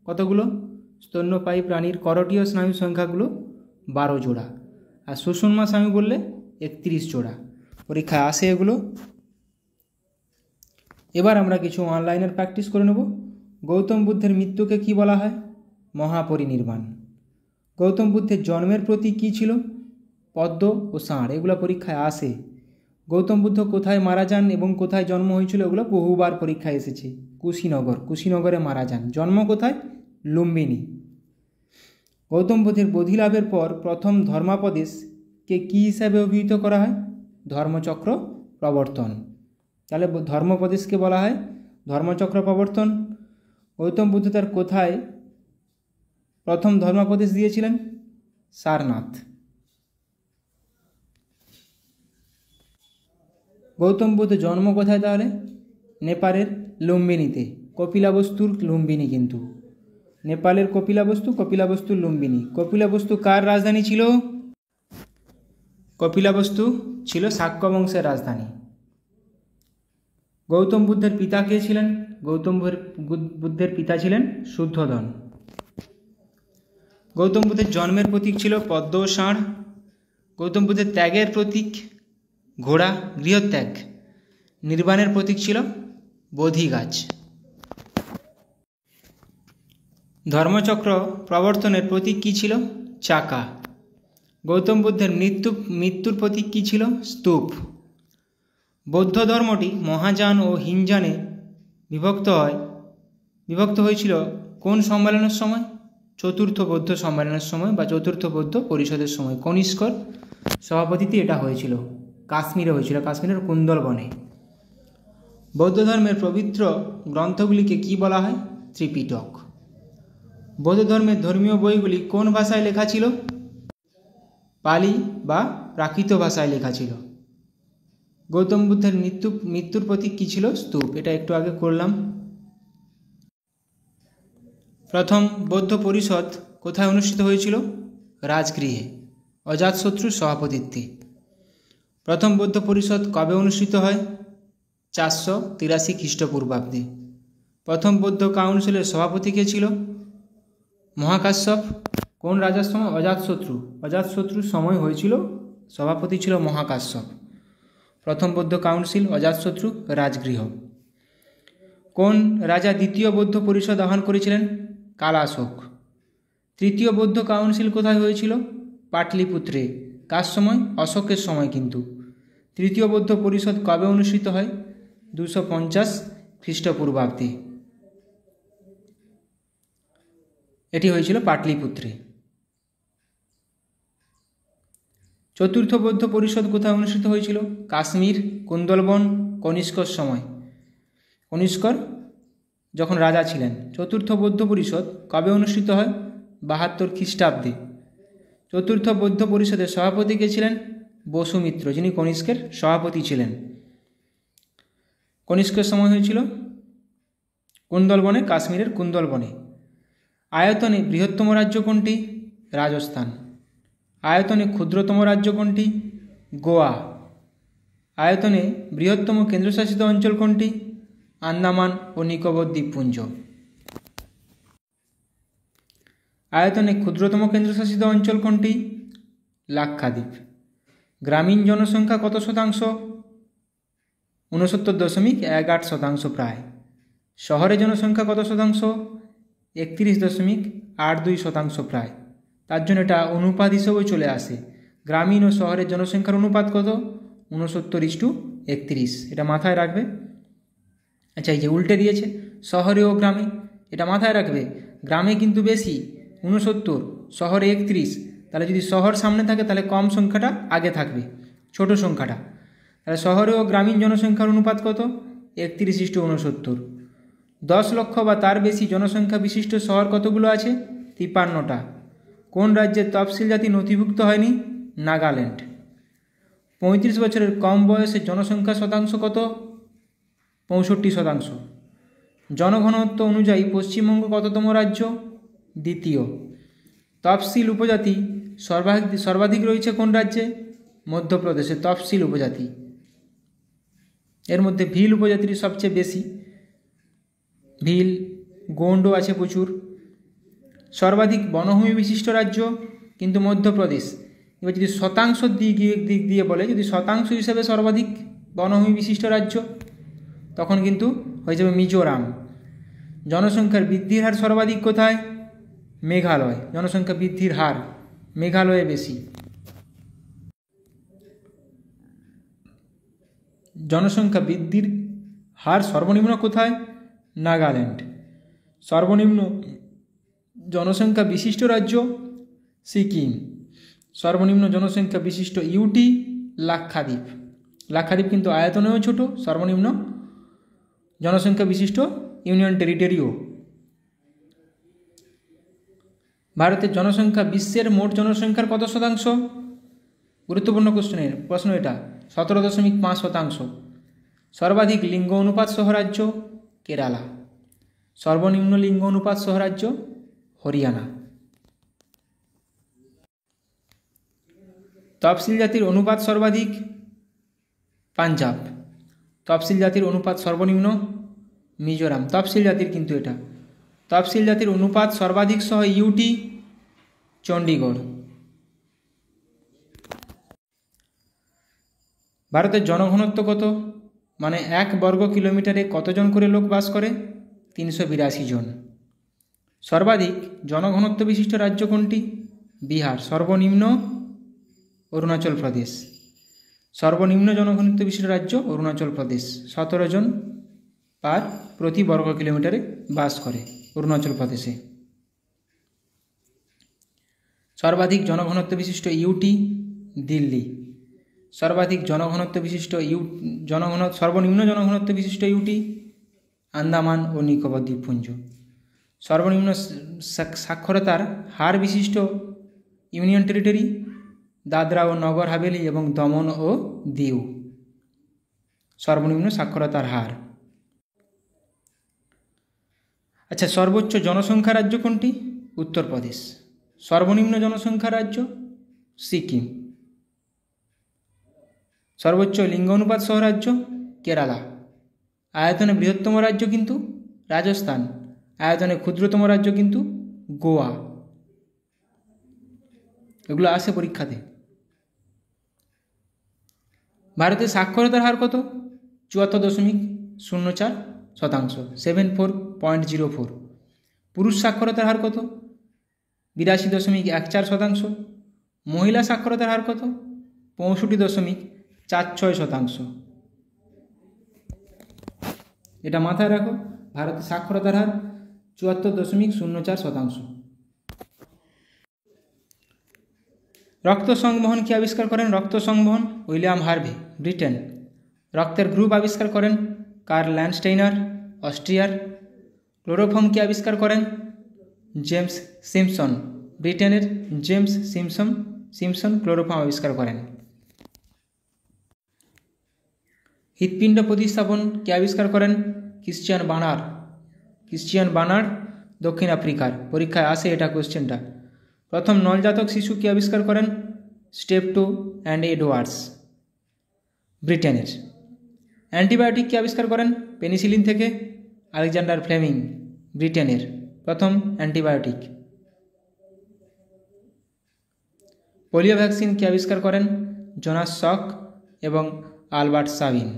কতগুলো? স্তন্যপায়ী প্রাণীর করোটীয় স্নায়ুর সংখ্যাগুলো 12 জোড়া। আর সুষুম্না স্নায়ু বললে 31 জোড়া। পরীক্ষায় আসে এগুলো। এবার আমরা কিছু অনলাইনের প্র্যাকটিস করে নেব। গৌতম বুদ্ধের মৃত্যুকে কি বলা হয়? মহাপরিনির্বাণ। গৌতম বুদ্ধের জন্মের প্রতীক কী ছিল? পদ্ম ও ষাঁড়। এগুলো পরীক্ষায় আসে। গৌতম বুদ্ধ কোথায় মারা যান এবং কোথায় জন্ম হয়েছিল? এগুলো বহুবার পরীক্ষায় এসেছে। কুশীনগরে মারা যান। জন্ম কোথায়? লুম্বিনী। গৌতম বুদ্ধের বোধিলাভের পর প্রথম ধর্মাপদেশকে কী হিসাবে অভিহিত করা হয়? ধর্মচক্র প্রবর্তন। তাহলে ধর্মোপদেশকে বলা হয় ধর্মচক্র প্রবর্তন। গৌতম বুদ্ধ তার কোথায় প্রথম ধর্মোপদেশ দিয়েছিলেন? সারনাথ। গৌতম বুদ্ধ জন্ম কোথায় তাহলে? নেপালের লুম্বিনীতে। কপিলাবস্তুর লুম্বিনী কিন্তু। নেপালের কপিলাবস্তুর লুম্বিনী। কপিলাবস্তু কার রাজধানী ছিল? কপিলাবস্তু ছিল শাক্য বংশের রাজধানী। গৌতম বুদ্ধের পিতা কে ছিলেন? গৌতম বুদ্ধের পিতা ছিলেন শুদ্ধোদন। গৌতম বুদ্ধের জন্মের প্রতীক ছিল পদ্ম ও ষাঁড়। গৌতম বুদ্ধের ত্যাগের প্রতীক ঘোড়া, গৃহত্যাগ। নির্বাণের প্রতীক ছিল বোধি গাছ। ধর্মচক্র প্রবর্তনের প্রতীক কী ছিল? চাকা। গৌতম বুদ্ধের মৃত্যুর প্রতীক কী ছিল? স্তূপ। বৌদ্ধ ধর্মটি মহাযান ও হীনযানে বিভক্ত হয়েছিল কোন সম্মেলনের সময়? চতুর্থ বৌদ্ধ সম্মেলনের সময় বা চতুর্থ বৌদ্ধ পরিষদের সময়। কনিষ্কর সভাপতিত্বে এটা হয়েছিল। কাশ্মীরে হয়েছিল, কাশ্মীরের কুন্দলবনে। বৌদ্ধ ধর্মের পবিত্র গ্রন্থগুলিকে কি বলা হয়? ত্রিপিটক। বৌদ্ধ ধর্মের ধর্মীয় বইগুলি কোন ভাষায় লেখা ছিল? পালি বা প্রাকৃত ভাষায় লেখা ছিল। গৌতম বুদ্ধের মৃত্যুর প্রতীক কী ছিল? স্তূপ। এটা একটু আগে করলাম। প্রথম বৌদ্ধ পরিষদ কোথায় অনুষ্ঠিত হয়েছিল? রাজগৃহে, অজাতশত্রুর সভাপতিত্বে। প্রথম বৌদ্ধ পরিষদ কবে অনুষ্ঠিত হয়? 483 খ্রিস্টপূর্বাব্দে। প্রথম বৌদ্ধ কাউন্সিলের সভাপতি কে ছিল? মহাকাশ্যপ। কোন রাজার সময়? অজাতশত্রুর সময় হয়েছিল, সভাপতি ছিল মহাকাশ্যপ। প্রথম বৌদ্ধ কাউন্সিল অজাতশত্রু, রাজগৃহ। কোন রাজা দ্বিতীয় বৌদ্ধ পরিষদ আহ্বান করেছিলেন? কালাশোক। তৃতীয় বৌদ্ধ কাউন্সিল কোথায় হয়েছিল? পাটলিপুত্রে। কার সময়? অশোকের সময় কিন্তু। তৃতীয় বৌদ্ধ পরিষদ কবে অনুষ্ঠিত হয়? 250 খ্রিস্টপূর্বাব্দে। এটি হয়েছিল পাটলিপুত্রে। চতুর্থ বৌদ্ধ পরিষদ কোথায় অনুষ্ঠিত হয়েছিল? কাশ্মীর, কুন্দলবন, কনিষ্কর সময়। কনিষ্কর যখন রাজা ছিলেন। চতুর্থ বৌদ্ধ পরিষদ কবে অনুষ্ঠিত হয়? 72 খ্রিস্টাব্দে। চতুর্থ বৌদ্ধ পরিষদের সভাপতি কে ছিলেন? বসুমিত্র, যিনি কনিষ্কের সভাপতি ছিলেন। কনিষ্কের সময় হয়েছিল কুন্দলবনে, কাশ্মীরের কুন্দলবনে। আয়তনে বৃহত্তম রাজ্য কোনটি? রাজস্থান। আয়তনে ক্ষুদ্রতম রাজ্য কোনটি? গোয়া। আয়তনে বৃহত্তম কেন্দ্রশাসিত অঞ্চল কোনটি? আন্দামান ও নিকোবর দ্বীপপুঞ্জ। আয়তনে ক্ষুদ্রতম কেন্দ্রশাসিত অঞ্চল কোনটি? লাক্ষাদ্বীপ। গ্রামীণ জনসংখ্যা কত শতাংশ? 69.18% প্রায়। শহরে জনসংখ্যা কত শতাংশ? 31.82% প্রায়। তার জন্য এটা অনুপাত হিসেবেও চলে আসে। গ্রামীণ ও শহরের জনসংখ্যার অনুপাত কত? 69:31। এটা মাথায় রাখবে। আচ্ছা, এই যে উল্টে দিয়েছে শহরে ও গ্রামে, এটা মাথায় রাখবে। গ্রামে কিন্তু বেশি 69, শহরে 31। তাহলে যদি শহর সামনে থাকে তাহলে কম সংখ্যাটা আগে থাকবে, ছোট সংখ্যাটা। তাহলে শহরে ও গ্রামীণ জনসংখ্যার অনুপাত কত? 31:69। 10 লক্ষ বা তার বেশি জনসংখ্যা বিশিষ্ট শহর কতগুলো আছে? 53টা। কোন রাজ্যের তফসিল জাতি নথিভুক্ত হয়নি? নাগাল্যান্ড। 35 বছরের কম বয়সের জনসংখ্যা শতাংশ কত? 65%। জনঘনত্ব অনুযায়ী পশ্চিমবঙ্গ কততম রাজ্য? দ্বিতীয়। তফসিল উপজাতি সর্বাধিক রয়েছে কোন রাজ্যে? মধ্যপ্রদেশে তফসিল উপজাতি। এর মধ্যে ভিল উপজাতির সবচেয়ে বেশি, ভিল, গোন্ডও আছে প্রচুর। সর্বাধিক বনভূমি বিশিষ্ট রাজ্য কিন্তু মধ্যপ্রদেশ। এবার যদি শতাংশ দিক দিয়ে বলে, যদি শতাংশ হিসেবে সর্বাধিক বনভূমি বিশিষ্ট রাজ্য, তখন কিন্তু হয়ে যাবে মিজোরাম। জনসংখ্যার বৃদ্ধির হার সর্বাধিক কোথায়? মেঘালয়। জনসংখ্যা বৃদ্ধির হার মেঘালয়ে বেশি। জনসংখ্যা বৃদ্ধির হার সর্বনিম্ন কোথায়? নাগাল্যান্ড। সর্বনিম্ন জনসংখ্যা বিশিষ্ট রাজ্য সিকিম। সর্বনিম্ন জনসংখ্যা বিশিষ্ট ইউটি লাক্ষাদ্বীপ। লাক্ষাদ্বীপ কিন্তু আয়তনেও ছোট, সর্বনিম্ন জনসংখ্যা বিশিষ্ট ইউনিয়ন টেরিটরিও। ভারতের জনসংখ্যা বিশ্বের মোট জনসংখ্যার কত শতাংশ? গুরুত্বপূর্ণ প্রশ্ন এটা। 17.5%। সর্বাধিক লিঙ্গ অনুপাত সহ রাজ্য কেরালা। সর্বনিম্ন লিঙ্গ অনুপাত সহ রাজ্য হরিয়ানা। তফসিল জাতির অনুপাত সর্বাধিক পাঞ্জাব। তফসিল জাতির অনুপাত সর্বনিম্ন মিজোরাম। তফসিল জাতির কিন্তু এটা। তফসিল জাতির অনুপাত সর্বাধিক সহ ইউটি চণ্ডীগড়। ভারতের জনঘনত্ব কত? মানে 1 বর্গ কিলোমিটারে কতজন করে লোক বাস করে? 382 জন। সর্বাধিক জনঘনত্ব বিশিষ্ট রাজ্য কোনটি? বিহার। সর্বনিম্ন অরুণাচল প্রদেশ। সর্বনিম্ন জনঘনত্ব বিশিষ্ট রাজ্য অরুণাচল প্রদেশ। 17 জন প্রতি বর্গ কিলোমিটারে বাস করে অরুণাচল প্রদেশে। সর্বাধিক জনঘনত্ব বিশিষ্ট ইউটি দিল্লি। সর্বাধিক জনঘনত্ব বিশিষ্ট সর্বনিম্ন জনঘনত্ব বিশিষ্ট ইউটি আন্দামান ও নিকোবর দ্বীপপুঞ্জ। সর্বনিম্ন সাক্ষরতার হার বিশিষ্ট ইউনিয়ন টেরিটরি দাদরা ও নগর হাভেলি এবং দমন ও দিউ। সর্বনিম্ন সাক্ষরতার হার। আচ্ছা, সর্বোচ্চ জনসংখ্যা রাজ্য কোনটি? উত্তরপ্রদেশ। সর্বনিম্ন জনসংখ্যা রাজ্য সিকিম। সর্বোচ্চ লিঙ্গ অনুপাত সহ রাজ্য কেরালা। আয়তনে বৃহত্তম রাজ্য কিন্তু রাজস্থান। আয়তনে ক্ষুদ্রতম রাজ্য কিন্তু গোয়া। এগুলো আসে পরীক্ষাতে। ভারতের সাক্ষরতার হার কত? 74.04%, 74.04। পুরুষ সাক্ষরতার হার কত? 82.14%। মহিলা সাক্ষরতার হার কত? 65.46%। এটা মাথায় রাখো। ভারতের সাক্ষরতার হার 74.04%। রক্ত সংবহন কে আবিষ্কার করেন? রক্ত সংবহন উইলিয়াম হার্ভে, ব্রিটেন। রক্তের গ্রুপ আবিষ্কার করেন কার্ল ল্যান্ডস্টেইনার, অস্ট্রিয়ার। ক্লোরোফর্ম কে আবিষ্কার করেন? জেমস সিম্পসন, ব্রিটেনের। জেমস সিম্পসন ক্লোরোফর্ম আবিষ্কার করেন। হৃৎপিণ্ড প্রতিস্থাপন কে আবিষ্কার করেন? ক্রিশ্চিয়ান বার্নার্ড, দক্ষিণ আফ্রিকার। পরীক্ষায় আসে এটা কোশ্চেনটা। প্রথম নলজাতক শিশু কে আবিষ্কার করেন? স্টেপটো অ্যান্ড এডওয়ার্ডস, ব্রিটেনের। অ্যান্টিবায়োটিক কে আবিষ্কার করেন পেনিসিলিন থেকে? আলেকজান্ডার ফ্লেমিং, ব্রিটেনের প্রথম অ্যান্টিবায়োটিক। পোলিও ভ্যাকসিন কে আবিষ্কার করেন? জোনাস সক এবং আলবার্ট সাবিন।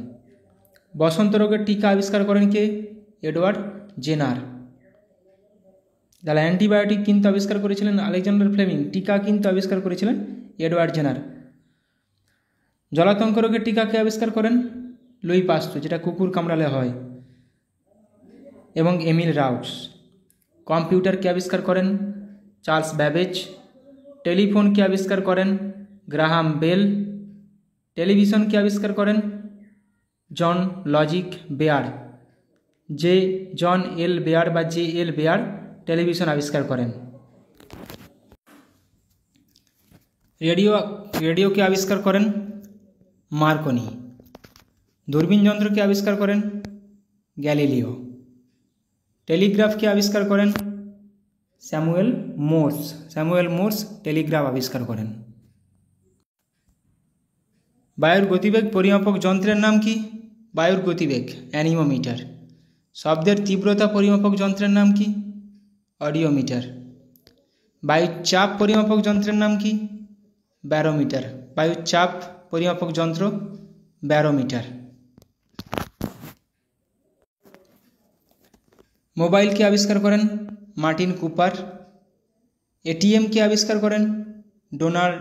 বসন্ত রোগের টিকা আবিষ্কার করেন কে? Edward Jenner. তাহলে অ্যান্টিবায়োটিক কিন্তু আবিষ্কার করেছিলেন আলেকজান্ডার ফ্লেমিং, টিকা কিন্তু আবিষ্কার করেছিলেন এডওয়ার্ড জেনার। জলাতঙ্ক রোগের টিকা কে আবিষ্কার করেন? লুই পাস্তুর, যেটা কুকুর কামড়ালে হয়, এবং এমিল রাউটস। কম্পিউটার কে আবিষ্কার করেন? Charles Babbage. টেলিফোন কে আবিষ্কার করেন? Graham bell. টেলিভিশন কে আবিষ্কার করেন? জন লজিক বেয়ার। জন এল বেয়ার বা JL বেয়ার টেলিভিশন আবিষ্কার করেন। রেডিও কে আবিষ্কার করেন? মার্কনি। দূরবীন যন্ত্র কে আবিষ্কার করেন? গ্যালিলিও। টেলিগ্রাফ কে আবিষ্কার করেন? স্যামুয়েল মোর্স টেলিগ্রাফ আবিষ্কার করেন। বায়ুর গতিবেগ পরিমাপক যন্ত্রের নাম কি? বায়ুর গতিবেগ অ্যানিমোমিটার। শব্দের তীব্রতা পরিমাপক যন্ত্রের নাম কি? অডিওমিটার। বায়ুর চাপ পরিমাপক যন্ত্রের নাম কি? ব্যারোমিটার। বায়ুর চাপ পরিমাপক যন্ত্র ব্যারোমিটার। মোবাইল কে আবিষ্কার করেন? Martin Cooper. ATM কে আবিষ্কার করেন? ডোনাল্ড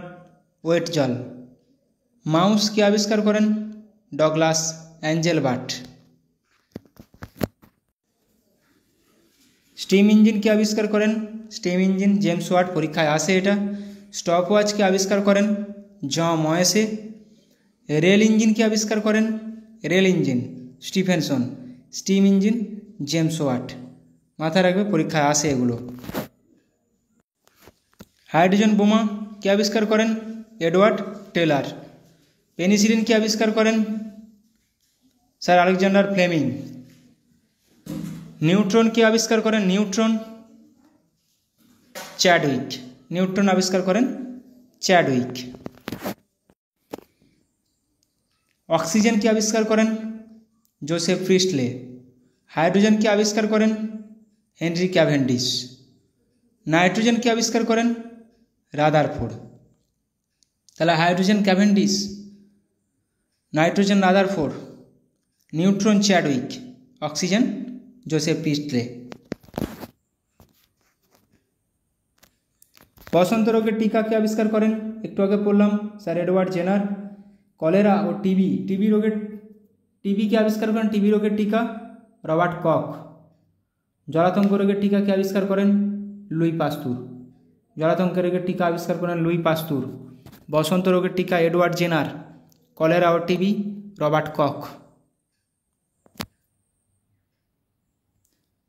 ওয়েটজল। মাউস কে আবিষ্কার করেন? ডগলাস অ্যাঞ্জেলবার্ট। স্টিম ইঞ্জিন কে আবিষ্কার করেন? স্টিম ইঞ্জিন জেমস ওয়াট, পরীক্ষায় আসে এটা। স্টপ ওয়াচ কে আবিষ্কার করেন? জন ময়েসে। রেল ইঞ্জিন কে আবিষ্কার করেন? Rail engine Stephenson. Steam engine James Watt. মাথায় রাখবে, পরীক্ষায় আসে এগুলো। হাইড্রোজেন বোমা কে আবিষ্কার করেন? Edward Taylor. পেনিসিলিন কে আবিষ্কার করেন? Sir Alexander Fleming. নিউট্রন কে আবিষ্কার করেন? চ্যাডউইক। নিউট্রন আবিষ্কার করেন চ্যাডউইক। অক্সিজেন কে আবিষ্কার করেন? জোসেফ প্রিস্টলে। হাইড্রোজেন কে আবিষ্কার করেন? Henry Cavendish. নাইট্রোজেন কে আবিষ্কার করেন? রাদারফোর্ড। তাহলে hydrogen Cavendish, nitrogen Rutherford, neutron Chadwick, oxygen Joseph Priestley. বসন্ত রোগের টিকা কে আবিষ্কার করেন? একটু আগে পড়লাম, স্যার এডওয়ার্ড জেনার। কলেরা ও টিবি কে আবিষ্কার করেন? টিবি রোগের টিকা রবার্ট কখ। জলাতঙ্ক রোগের টিকা কে আবিষ্কার করেন? লুই পাস্তুর। জলাতঙ্ক রোগের টিকা আবিষ্কার করেন লুই পাস্তুর। বসন্ত রোগের টিকা এডওয়ার্ড জেনার। কলেরা ও টিবি রবার্ট কখ।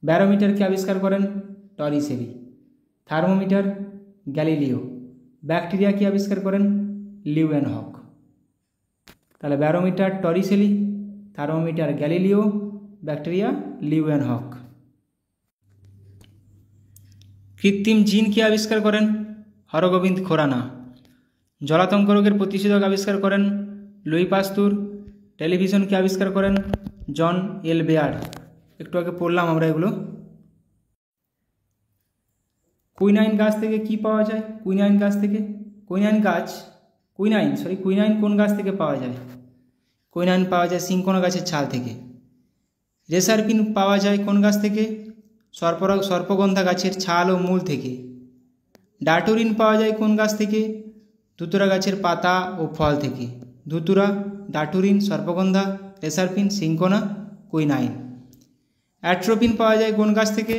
ব্যারোমিটার কে আবিষ্কার করেন? টরিসেলি। Thermometer Galileo. ব্যাকটেরিয়া কে আবিষ্কার করেন? লিউয়েনহক। তাহলে barometer Torricelli, thermometer Galileo, bacteria Leeuwenhoek. কৃত্রিম জিন কে আবিষ্কার করেন? হরগোবিন্দ খোরানা। জলাতঙ্ক রোগের প্রতিষেধক আবিষ্কার করেন লুই পাস্তুর। টেলিভিশন কে আবিষ্কার করেন? জন এল বেয়ার। একটু আগে পড়লাম আমরা এগুলো। কুইনাইন গাছ থেকে কি পাওয়া যায়? কুইনাইন কোন গাছ থেকে পাওয়া যায়? কুইনাইন পাওয়া যায় সিংকোনা গাছের ছাল থেকে। রেসারপিন পাওয়া যায় কোন গাছ থেকে? সর্পগন্ধা গাছের ছাল ও মূল থেকে। ডাটোরিন পাওয়া যায় কোন গাছ থেকে? ধুতুরা গাছের পাতা ও ফল থেকে। ধুতুরা, ডাটোরিন, সর্পগন্ধা, রেসারপিন, সিংকোনা, কুইনাইন। অ্যাট্রোপিন পাওয়া যায় কোন গাছ থেকে?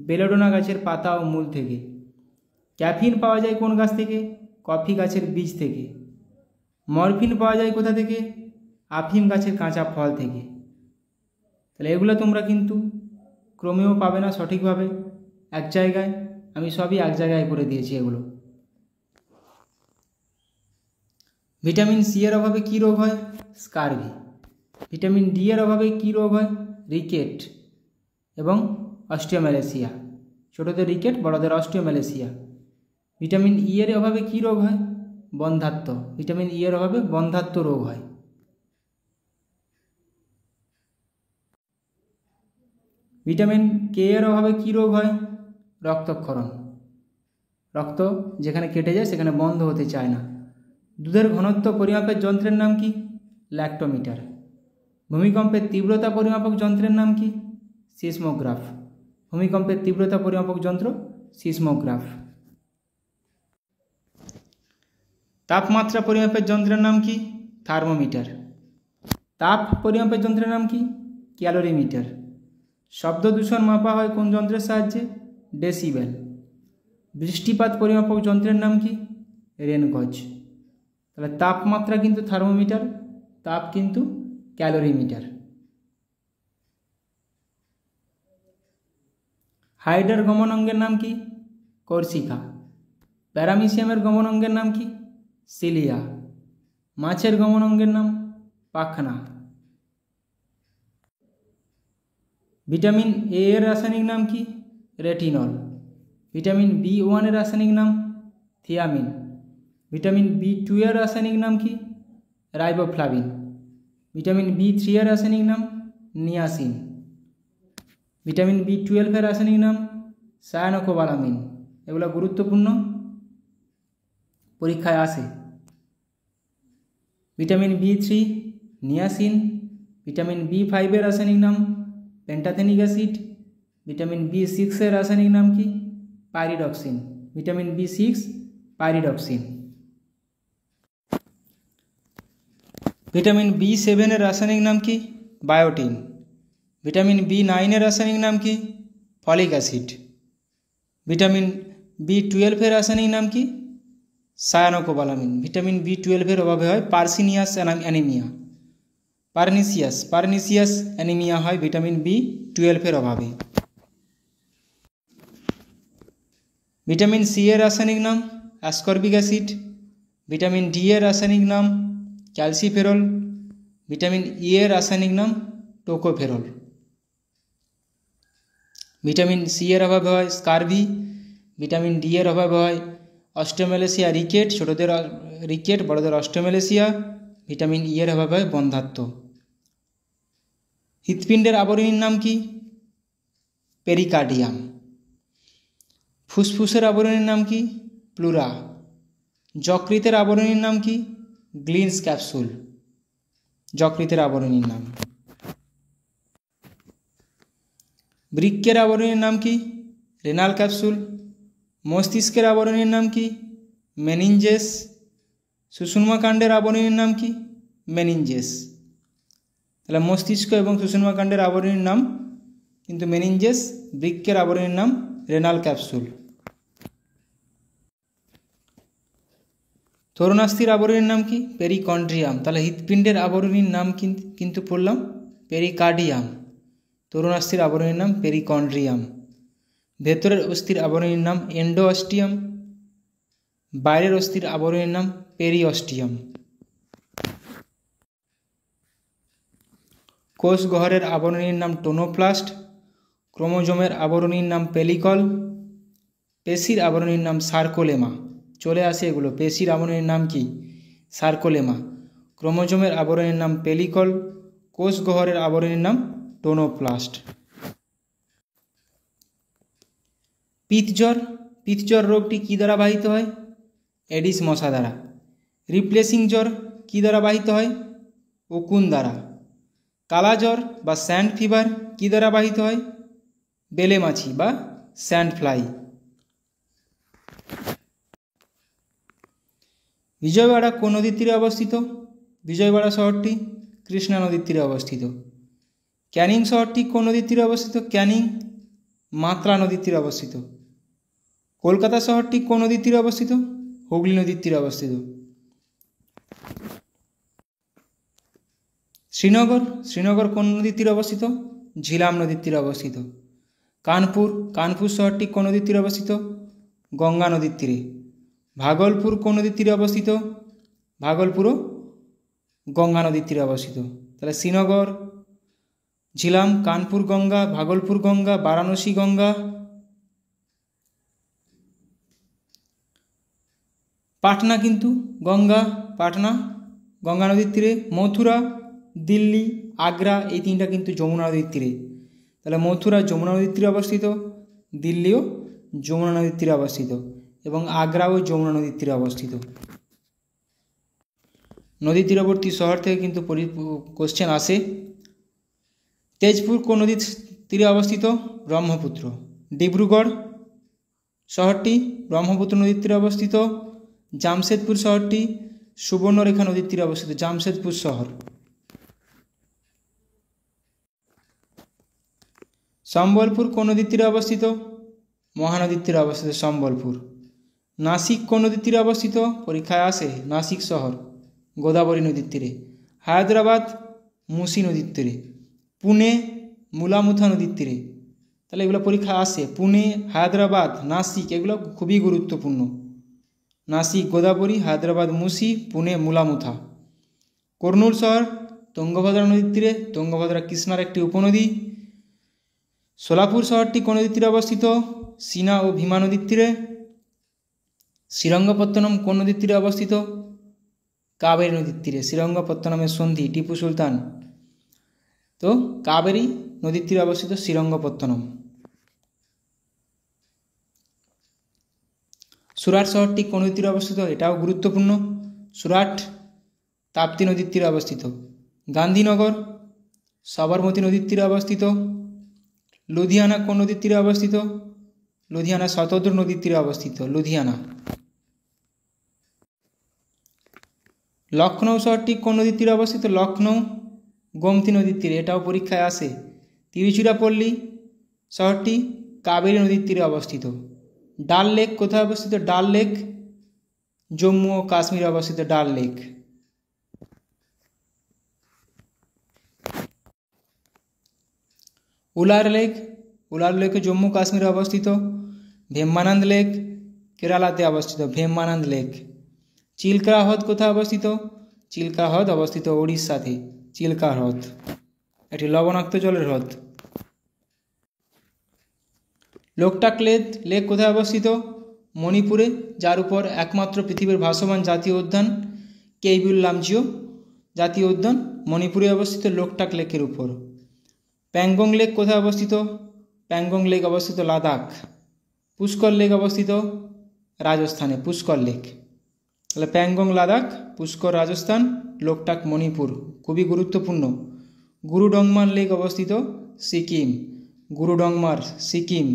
বেলোডোনা গাছের পাতা ও মূল থেকে। ক্যাফিন পাওয়া যায় কোন গাছ থেকে? কফি গাছের বীজ থেকে। মরফিন পাওয়া যায় কোথা থেকে? আফিম গাছের কাঁচা ফল থেকে। তাহলে এগুলো তোমরা কিন্তু ক্রমেও পাবে না সঠিকভাবে এক জায়গায়, আমি সবই এক জায়গায় করে দিয়েছি এগুলো। ভিটামিন সি এর অভাবে কী রোগ হয়? স্কারভি। ভিটামিন ডি এর অভাবে কী রোগ হয়? রিকেট এবং অস্টিওম্যালেসিয়া। ছোটদের রিকেট, বড়দের অস্টিওম্যালেসিয়া। ভিটামিন ই এর অভাবে কী রোগ হয়? বন্ধ্যাত্ব। ভিটামিন ই এর অভাবে বন্ধ্যাত্ব রোগ হয়। ভিটামিন কে এর অভাবে কী রোগ হয়? রক্তক্ষরণ। রক্ত যেখানে কেটে যায় সেখানে বন্ধ হতে চায় না। দুধের ঘনত্ব পরিমাপের যন্ত্রের নাম কি? ল্যাক্টোমিটার। ভূমিকম্পের তীব্রতা পরিমাপক যন্ত্রের নাম কি? সিসমোগ্রাফ। ভূমিকম্পের তীব্রতা পরিমাপক যন্ত্র সিসমোগ্রাফ। তাপমাত্রা পরিমাপের যন্ত্রের নাম কি? থার্মোমিটার। তাপ পরিমাপের যন্ত্রের নাম কি? ক্যালোরিমিটার। শব্দ দূষণ মাপা হয় কোন যন্ত্রের সাহায্যে? ডেসিবেল। বৃষ্টিপাত পরিমাপক যন্ত্রের নাম কি? রেনগজ। তাহলে তাপমাত্রা কিন্তু থার্মোমিটার, তাপ কিন্তু ক্যালোরিমিটার। হাইড্রার গমন অঙ্গের নাম কি? কর্সিকা। প্যারামিসিয়ামের গমন অঙ্গের নাম কি? সিলিয়া। মাছের গমন অঙ্গের নাম? পাখনা। ভিটামিন এ এর রাসায়নিক নাম কি? রেটিনল। ভিটামিন বি1 এর রাসায়নিক নাম? থিয়ামিন। ভিটামিন বি2 এর রাসায়নিক নাম কি? রাইবোফ্লাভিন। ভিটামিন বি3 এর রাসায়নিক নাম? নিয়াসিন। ভিটামিন বি12 এর রাসায়নিক নাম? সায়ানোকোবালামিন। এগুলো গুরুত্বপূর্ণ, পরীক্ষায় আসে। ভিটামিন বি3, নিয়াসিন। ভিটামিন বি5 এর রাসায়নিক নাম? পেন্টাথেনিক অ্যাসিড। ভিটামিন বি6 এর রাসায়নিক নাম কি? পাইরিডক্সিন। ভিটামিন বি6, পাইরিডক্সিন। ভিটামিন বি7 এর রাসায়নিক নাম কি? বায়োটিন। ভিটামিন বি9 এর রাসায়নিক নাম কি? Folic acid. ভিটামিন বি12 এর রাসায়নিক নাম কি? সায়ানোকোবালামিন। ভিটামিন বি12 এর অভাবে হয় পার্সিনিয়াস অ্যানিমিয়া। পার্নিসিয়াস অ্যানিমিয়া হয় ভিটামিন বি12 এর অভাবে। ভিটামিন সি এর রাসায়নিক নাম? Ascorbic acid. ভিটামিন ডি এর রাসায়নিক নাম? ক্যালসিফেরল। ভিটামিন ই এর রাসায়নিক নাম? টোকোফেরল। ভিটামিন সি এর অভাবে হয় স্কারভি। ভিটামিন ডি এর অভাবে হয় অস্টিওমেলেসিয়া রিকেট, ছোটদের রিকেট, বড়দের অস্টিওমেলেসিয়া। ভিটামিন ই এর অভাবে হয় বন্ধ্যাত্ব। হৃৎপিণ্ডের আবরণীর নাম কি? পেরিকার্ডিয়াম। ফুসফুসের আবরণীর নাম কি? প্লুরা। যকৃতের আবরণীর নাম কি? গ্লিনস ক্যাপসুল। যকৃতের আবরণীর নাম। বৃক্কের আবরণীর নাম কি? Renal capsule. মস্তিষ্কের আবরণীর নাম কি? মেনিনজেস। সুষুম্নাকাণ্ডের আবরণীর নাম কি? মেনিনজেস। তাহলে মস্তিষ্ক এবং সুষুম্নাকাণ্ডের আবরণীর নাম কিন্তু মেনিনজেস, বৃক্কের আবরণীর নাম রেনাল ক্যাপসুল। তরুণাস্থির আবরণীর নাম কি? পেরিকন্ড্রিয়াম। তাহলে হৃৎপিণ্ডের আবরণীর নাম কিন্তু পড়লাম পেরিকার্ডিয়াম, তরুণাস্থির আবরণীর নাম পেরিকন্ড্রিয়াম। ভেতরের অস্থির আবরণীর নাম এন্ডোঅস্টিয়াম, বাইরের অস্থির আবরণীর নাম পেরিঅস্টিয়াম। কোষ গহ্বরের আবরণীর নাম টোনোপ্লাস্ট। ক্রোমোজোমের আবরণীর নাম পেলিকল। পেশির আবরণীর নাম সার্কোলেমা। চলে আসে এগুলো। পেশির আবরণীর নাম কি? সার্কোলেমা। ক্রোমোজোমের আবরণীর নাম পেলিকল। কোষ গহ্বরের আবরণীর নাম টোনোপ্লাস্ট। পিতজ্বর রোগটি কী দ্বারা বাহিত হয়? এডিস মশা দ্বারা। রিপ্লেসিং জ্বর কী দ্বারা বাহিত হয়? উকুন দ্বারা। কালা জ্বর বা স্যান্ড ফিভার কী দ্বারা বাহিত হয়? বেলে মাছি বা স্যান্ড ফ্লাই। বিজয়ওয়াড়া কোন নদীর তীরে অবস্থিত? বিজয়ওয়াড়া শহরটি কৃষ্ণা নদীর তীরে অবস্থিত। ক্যানিং শহরটি কোন নদীর তীরে অবস্থিত? ক্যানিং মাত্রা নদীর তীরে অবস্থিত। কলকাতা শহরটি কোন নদীর তীরে অবস্থিত? হুগলি নদীর তীরে অবস্থিত। শ্রীনগর কোন নদীর তীরে অবস্থিত? ঝিলাম নদীর তীরে অবস্থিত। কানপুর শহরটি কোন নদীর তীরে অবস্থিত? গঙ্গা নদীর তীরে। ভাগলপুর কোন নদীর তীরে অবস্থিত? ভাগলপুরও গঙ্গা নদীর তীরে অবস্থিত। তাহলে শ্রীনগর, ঝিলাম, কানপুর গঙ্গা, ভাগলপুর গঙ্গা, বারাণসী গঙ্গা। পাটনা কিন্তু পাটনা গঙ্গা নদীর তীরে। মথুরা, দিল্লি, আগ্রা এই তিনটা কিন্তু যমুনা নদীর তীরে। তাহলে মথুরা যমুনা নদীর তীরে অবস্থিত, দিল্লিও যমুনা নদীর তীরে অবস্থিত। এবং আগ্রা ও যমুনা নদীর তীরে অবস্থিত। নদী তীরবর্তী শহর থেকে কিন্তু কোশ্চেন আসে। তেজপুর কোন নদীর তীরে অবস্থিত? ব্রহ্মপুত্র। ডিব্রুগড় শহরটি ব্রহ্মপুত্র নদীর তীরে অবস্থিত। জামশেদপুর শহরটি সুবর্ণরেখা নদীর তীরে অবস্থিত, জামশেদপুর শহর। সম্বলপুর কোন নদীর তীরে অবস্থিত? মহানদীর তীরে অবস্থিত সম্বলপুর। নাসিক কোন নদীর তীরে অবস্থিত? পরীক্ষায় আসে নাসিক শহর, গোদাবরী নদীর তীরে। হায়দ্রাবাদ মুসি নদীর তীরে। পুনে মুলামুথা নদীর তীরে। তাহলে এগুলো পরীক্ষায় আসে, পুনে, হায়দ্রাবাদ, নাসিক, এগুলো খুবই গুরুত্বপূর্ণ। নাসিক গোদাবরী, হায়দ্রাবাদ মুসি, পুনে মুলামুথা। কর্নুল শহর তুঙ্গভদ্রা নদীর তীরে, তুঙ্গভদ্রা কৃষ্ণার একটি উপনদী। সোলাপুর শহরটি কোন নদীর তীরে অবস্থিত? সিনা ও ভীমা নদীর তীরে। শ্রীরঙ্গপত্তনম কোন নদীর তীরে অবস্থিত? কাবেরী নদীর তীরে। শ্রীরঙ্গপত্তনমের সন্ধি টিপু সুলতান, তো কাবেরী নদীর তীরে অবস্থিত শ্রীরঙ্গপত্তনম। সুরাট শহরটি কোন নদীর তীরে অবস্থিত? এটাও গুরুত্বপূর্ণ। সুরাট তাপ্তি নদীর তীরে অবস্থিত। গান্ধীনগর সবরমতী নদীর তীরে অবস্থিত। লুধিয়ানা কোন নদীর তীরে অবস্থিত? লুধিয়ানা শতদ্রু নদীর তীরে অবস্থিত, লুধিয়ানা। লখনৌ শহরটি কোন নদীর তীরে অবস্থিত? লখনৌ গোমতী নদীর তীরে, এটাও পরীক্ষায় আসে। তিরুচিরাপল্লী শহরটি কাবেরী নদীর তীরে অবস্থিত। ডাল লেক কোথায় অবস্থিত? ডাল লেক জম্মু ও কাশ্মীরে অবস্থিত, ডাল lake. Wular lake, Wular lake Jammu কাশ্মীরে অবস্থিত। ভেম্বানান্দ লেক কেরালাতে অবস্থিত, ভেম্বানান্দ লেক। চিল্কা হ্রদ কোথায় অবস্থিত? চিল্কা হ্রদ অবস্থিত ওড়িশাতে, চিল্কা হ্রদ, এটি লবণাক্ত জলের হ্রদ। লোকটাক লেক কোথায় অবস্থিত? মণিপুরে, যার উপর একমাত্র পৃথিবীর ভাসমান জাতীয় উদ্যান কেইবুল লামজিও জাতীয় উদ্যান মণিপুরে অবস্থিত, লোকটাক লেকের উপর। প্যাংগং লেক কোথায় অবস্থিত? প্যাংগং লেক অবস্থিত লাদাখ। পুষ্কর লেক অবস্থিত রাজস্থানে, পুষ্কর লেক। তাহলে প্যাংগং লাদাখ, পুষ্কর রাজস্থান, লোকটাক মণিপুর, খুবই গুরুত্বপূর্ণ। গুরুডংমার লেক অবস্থিত সিকিম, গুরুডংমার সিকিম।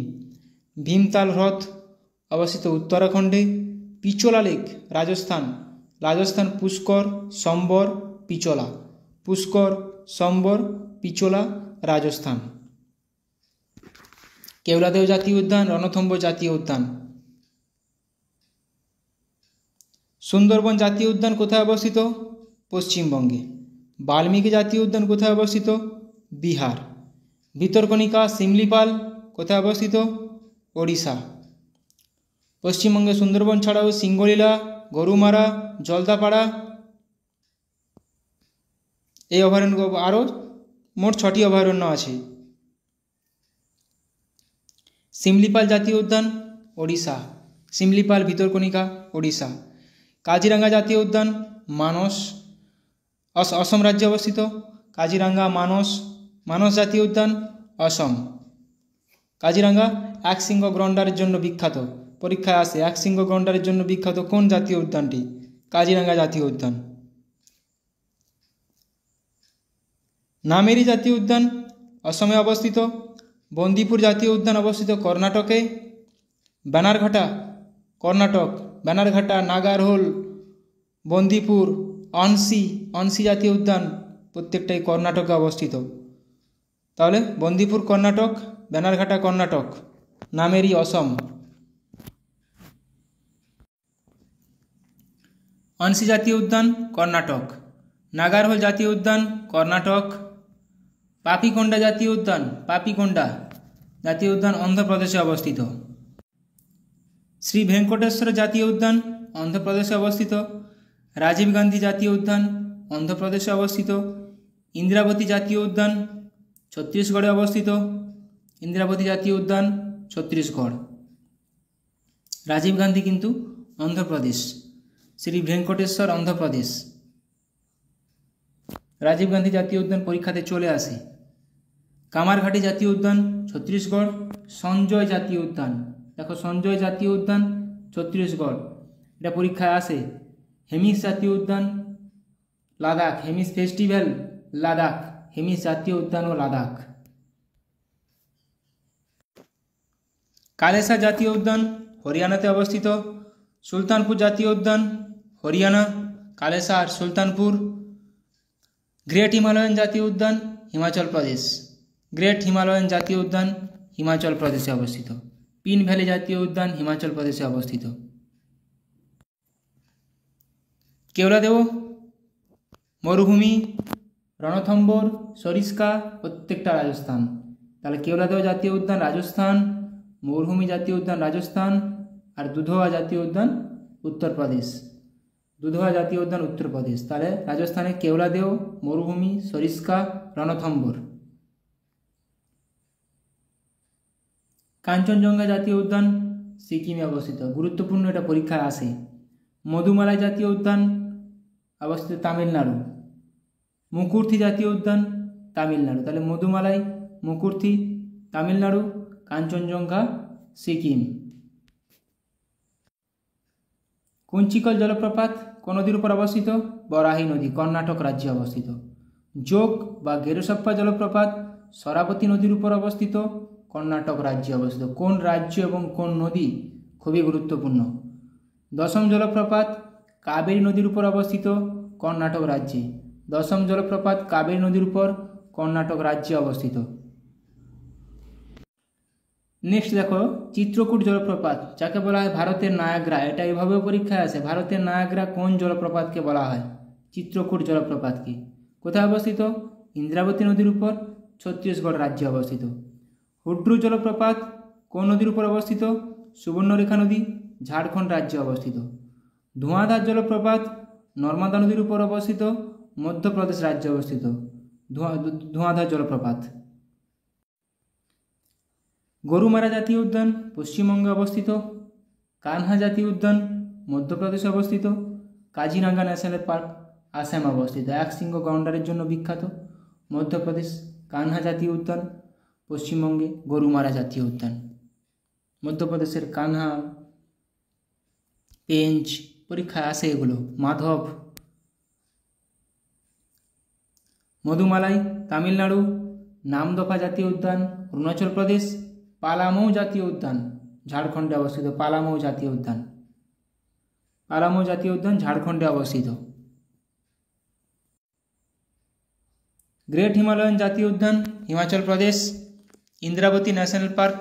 ভীমতাল হ্রদ অবস্থিত উত্তরাখণ্ডে। পিচোলা লেক রাজস্থান, রাজস্থান পুষ্কর, সম্বর, পিচোলা, পুষ্কর, সম্বর, পিচোলা, রাজস্থান। কেওলাদেও জাতীয় উদ্যান, রণথম্ভ জাতীয় উদ্যান। সুন্দরবন জাতীয় উদ্যান কোথায় অবস্থিত? পশ্চিমবঙ্গে। বাল্মীকি জাতীয় উদ্যান কোথায় অবস্থিত? বিহার। ভিতরকণিকা শিমলিপাল কোথায় অবস্থিত? ওড়িশা। পশ্চিমবঙ্গে সুন্দরবন ছাড়াও সিঙ্গলীলা, গরুমারা, জলদাপাড়া, এই অভয়ারণ্য, আরও মোট 6টি অভয়ারণ্য আছে। শিমলিপাল জাতীয় উদ্যান ওড়িশা, শিমলিপাল ভিতরকণিকা ওড়িশা। কাজিরাঙ্গা জাতীয় উদ্যান মানস, অসম রাজ্যে অবস্থিত। কাজিরাঙ্গা, মানস, মানস জাতীয় উদ্যান অসম। কাজিরাঙ্গা একশৃঙ্গ গন্ডারের জন্য বিখ্যাত, পরীক্ষায় আসে একশৃঙ্গ গন্ডারের জন্য বিখ্যাত কোন জাতীয় উদ্যানটি? কাজিরাঙ্গা জাতীয় উদ্যান। নামেরি জাতীয় উদ্যান অসমে অবস্থিত। বন্দিপুর জাতীয় উদ্যান অবস্থিত কর্ণাটকে। ব্যানারঘাটা কর্ণাটক, ব্যানারঘাটা, নাগারহোল, বন্দিপুর, অনসি জাতীয় উদ্যান প্রত্যেকটাই কর্ণাটকে অবস্থিত। তাহলে বন্দিপুর কর্ণাটক, ব্যানারঘাটা কর্ণাটক, নামেরি অসম। অনসি জাতীয় উদ্যান কর্ণাটক। নাগারহোল জাতীয় উদ্যান কর্ণাটক। পাপিকোন্ডা জাতীয় উদ্যান, পাপিকোন্ডা জাতীয় উদ্যান অন্ধ্রপ্রদেশে অবস্থিত। শ্রী ভেঙ্কটেশ্বর জাতীয় উদ্যান অন্ধ্রপ্রদেশে অবস্থিত। রাজীব গান্ধী জাতীয় উদ্যান অন্ধ্রপ্রদেশে অবস্থিত। ইন্দ্রাবতী জাতীয় উদ্যান ছত্তিশগড়ে অবস্থিত। ইন্দ্রাবতী জাতীয় উদ্যান ছত্তিশগড়। রাজীব গান্ধী কিন্তু অন্ধ্রপ্রদেশ, শ্রী ভেঙ্কটেশ্বর অন্ধ্রপ্রদেশ। রাজীব গান্ধী জাতীয় উদ্যান পরীক্ষাতে চলে আসে। কামারঘাটি জাতীয় উদ্যান ছত্তিশগড়। সঞ্জয় জাতীয় উদ্যান, দেখো সঞ্জয় জাতীয় উদ্যান ছত্তিশগড়, এটা পরীক্ষায় আসে। হেমিস জাতীয় উদ্যান লাদাখ, হেমিস ফেস্টিভ্যাল লাদাখ, হেমিস জাতীয় উদ্যান ও লাদাখ। কালেসা জাতীয় উদ্যান হরিয়ানাতে অবস্থিত। সুলতানপুর জাতীয় উদ্যান হরিয়ানা, কালেসা আর সুলতানপুর। গ্রেট হিমালয়ান জাতীয় উদ্যান হিমাচল প্রদেশ, গ্রেট হিমালয়ান জাতীয় উদ্যান হিমাচল প্রদেশে অবস্থিত। পিন ভ্যালি জাতীয় উদ্যান হিমাচল প্রদেশে অবস্থিত। কেওলাদেও মরুভূমি, রণথম্বর, সরিস্কা প্রত্যেকটা রাজস্থান। তাহলে কেওলাদেও জাতীয় উদ্যান রাজস্থান, মরুভূমি জাতীয় উদ্যান রাজস্থান, আর দুধওয়া জাতীয় উদ্যান উত্তরপ্রদেশ, দুধওয়া জাতীয় উদ্যান উত্তরপ্রদেশ। তাহলে রাজস্থানে কেওলাদেও, মরুভূমি, সরিস্কা, রণথম্বর। কাঞ্চনজঙ্ঘা জাতীয় উদ্যান সিকিমে অবস্থিত, গুরুত্বপূর্ণ, এটা পরীক্ষায় আসে। মধুমালাই জাতীয় উদ্যান অবস্থিত তামিলনাড়ু। মুকুর্থি জাতীয় উদ্যান তামিলনাড়ু। তাহলে মধুমালাই, মুকুর্থি তামিলনাড়ু, কাঞ্চনজঙ্ঘা সিকিম। কুঞ্চিকল জলপ্রপাত কোন নদীর উপর অবস্থিত? বরাহী নদী, কর্ণাটক রাজ্যে অবস্থিত। যোগ বা গেরুসপ্পা জলপ্রপাত সরাবতী নদীর উপর অবস্থিত, কর্ণাটক রাজ্যে অবস্থিত। কোন রাজ্য এবং কোন নদী? খুবই গুরুত্বপূর্ণ। দশম জলপ্রপাত কাবেরী নদীর উপর অবস্থিত, কর্ণাটক রাজ্যে। দশম জলপ্রপাত কাবেরী নদীর উপর, কর্ণাটক রাজ্যে অবস্থিত। নেক্সট দেখো চিত্রকূট জলপ্রপাত, যাকে বলা হয় ভারতের নায়াগ্রা। এটা এভাবেও পরীক্ষায় আসে, ভারতের নায়াগ্রা কোন জলপ্রপাতকে বলা হয়? চিত্রকূট জলপ্রপাতকে। কোথায় অবস্থিত? ইন্দ্রাবতী নদীর উপর, ছত্তিশগড় রাজ্যে অবস্থিত। হুড্রু জলপ্রপাত কোন নদীর উপর অবস্থিত? সুবর্ণরেখা নদী, ঝাড়খণ্ড রাজ্যে অবস্থিত। ধোঁয়াধার জলপ্রপাত নর্মদা নদীর উপর অবস্থিত, মধ্যপ্রদেশ রাজ্যে অবস্থিত। ধোঁয়াধার জলপ্রপাত। গরুমারা জাতীয় উদ্যান পশ্চিমবঙ্গে অবস্থিত। কানহা জাতীয় উদ্যান মধ্যপ্রদেশে অবস্থিত। কাজিরাঙ্গা ন্যাশনাল পার্ক আসামে অবস্থিত, এক সিংহ গন্ডারের জন্য বিখ্যাত। মধ্যপ্রদেশ কানহা জাতীয় উদ্যান, পশ্চিমবঙ্গে গরুমারা জাতীয় উদ্যান। মধ্যপ্রদেশের কানহা, পেঞ্চ, পরীক্ষায় আসে এগুলো। মাধব। মধুমালাই তামিলনাড়ু, নামদফা জাতীয় উদ্যান অরুণাচল প্রদেশ। পালামৌ জাতীয় উদ্যান ঝাড়খণ্ডে অবস্থিত, পালামৌ জাতীয় উদ্যান, পালামৌ জাতীয় উদ্যান ঝাড়খণ্ডে অবস্থিত। গ্রেট হিমালয়ান জাতীয় উদ্যান Himachal Pradesh. Indravati national park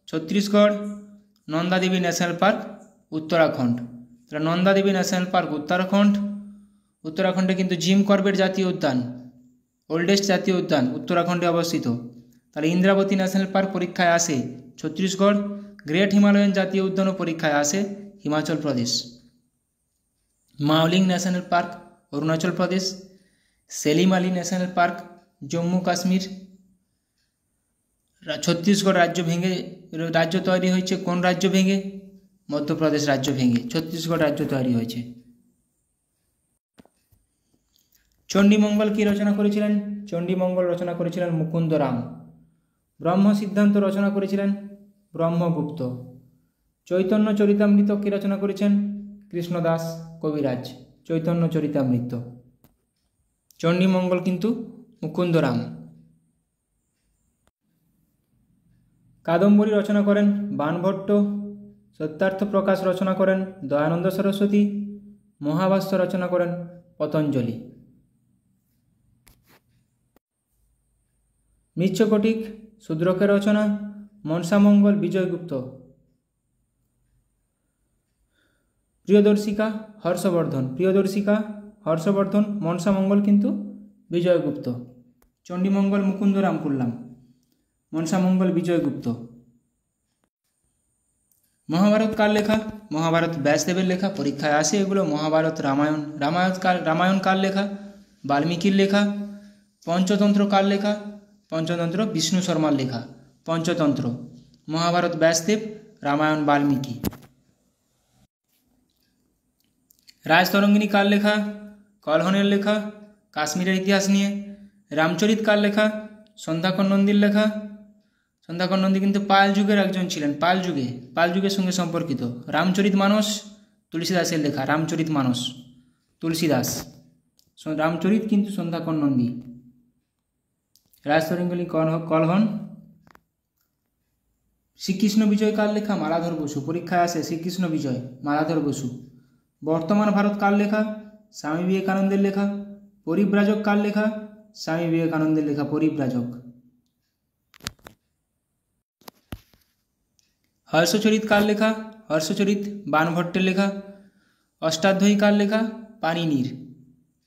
Chhattisgarh. Nanda Devi national park Uttarakhand. তাহলে নন্দাদেবী ন্যাশনাল পার্ক উত্তরাখণ্ড। উত্তরাখণ্ডে কিন্তু জিম করবেট জাতীয় উদ্যান, ওল্ডেস্ট জাতীয় উদ্যান, উত্তরাখণ্ডে অবস্থিত। তাহলে ইন্দ্রাবতী ন্যাশনাল পার্ক পরীক্ষায় আসে ছত্তিশগড়। গ্রেট হিমালয়ান জাতীয় উদ্যানও পরীক্ষায় আসে Himachal Pradesh. Mouling national park Arunachal Pradesh. Salim Ali national park Jammu Kashmir. Chhattisgarh রাজ্য ভেঙে রাজ্য তৈরি হয়েছে, কোন রাজ্য ভেঙে? মধ্যপ্রদেশ রাজ্য ভেঙে ছত্তিশগড় রাজ্য তৈরি হয়েছে। চণ্ডীমঙ্গল কি রচনা করেছিলেন? চণ্ডীমঙ্গল রচনা করেছিলেন মুকুন্দ রাম। ব্রহ্ম সিদ্ধান্ত রচনা করেছিলেন ব্রহ্মগুপ্ত। চৈতন্য চরিতামৃত কি রচনা করেছেন? কৃষ্ণদাস কবিরাজ, চৈতন্য চরিতামৃত। চণ্ডীমঙ্গল কিন্তু মুকুন্দ রাম। কাদম্বরী রচনা করেন বাণভট্ট। সত্যার্থ প্রকাশ রচনা করেন দয়ানন্দ সরস্বতী। মহাভাষ্য রচনা করেন পতঞ্জলি। মৃচ্ছকটিক শূদ্রকের রচনা মনসামঙ্গল বিজয়গুপ্ত। প্রিয়দর্শিকা হর্ষবর্ধন, প্রিয়দর্শিকা হর্ষবর্ধন। মনসামঙ্গল কিন্তু বিজয়গুপ্ত। চণ্ডীমঙ্গল মুকুন্দরাম করলাম, মনসামঙ্গল বিজয়গুপ্ত। মহাভারত কার লেখা? মহাভারত ব্যাসদেবের লেখা, পরীক্ষায় আসে এগুলো। মহাভারত রামায়ণ, রামায়ণ কার লেখা? বাল্মীকির লেখা। পঞ্চতন্ত্র কার লেখা? পঞ্চতন্ত্র বিষ্ণু শর্মার লেখা। পঞ্চতন্ত্র মহাভারত ব্যাসদেব, রামায়ণ বাল্মীকি। রাজতরঙ্গিনী কার লেখা? কলহনের লেখা, কাশ্মীরের ইতিহাস নিয়ে। রামচরিত কার লেখা? সন্ধ্যাকর নন্দীর লেখা। সন্ধ্যাকর নন্দী কিন্তু পাল যুগের একজন ছিলেন, পাল যুগের সঙ্গে সম্পর্কিত। রামচরিতমানস তুলসীদাসের লেখা, রামচরিতমানস তুলসীদাস, রামচরিত কিন্তু সন্ধ্যাকর নন্দী। রাজতরঙ্গিনী কলহন শ্রীকৃষ্ণ বিজয় কার লেখা? মালাধর বসু, পরীক্ষায় আসে শ্রীকৃষ্ণ বিজয়, মালাধর বসু। বর্তমান ভারত কার লেখা? স্বামী বিবেকানন্দের লেখা। পরিব্রাজক কার লেখা? স্বামী বিবেকানন্দের লেখা, পরিব্রাজক। হর্ষচরিত কার লেখা? হর্ষচরিত বাণভট্টের লেখা। অষ্টাধ্যায়ী কার লেখা? পাণিনির।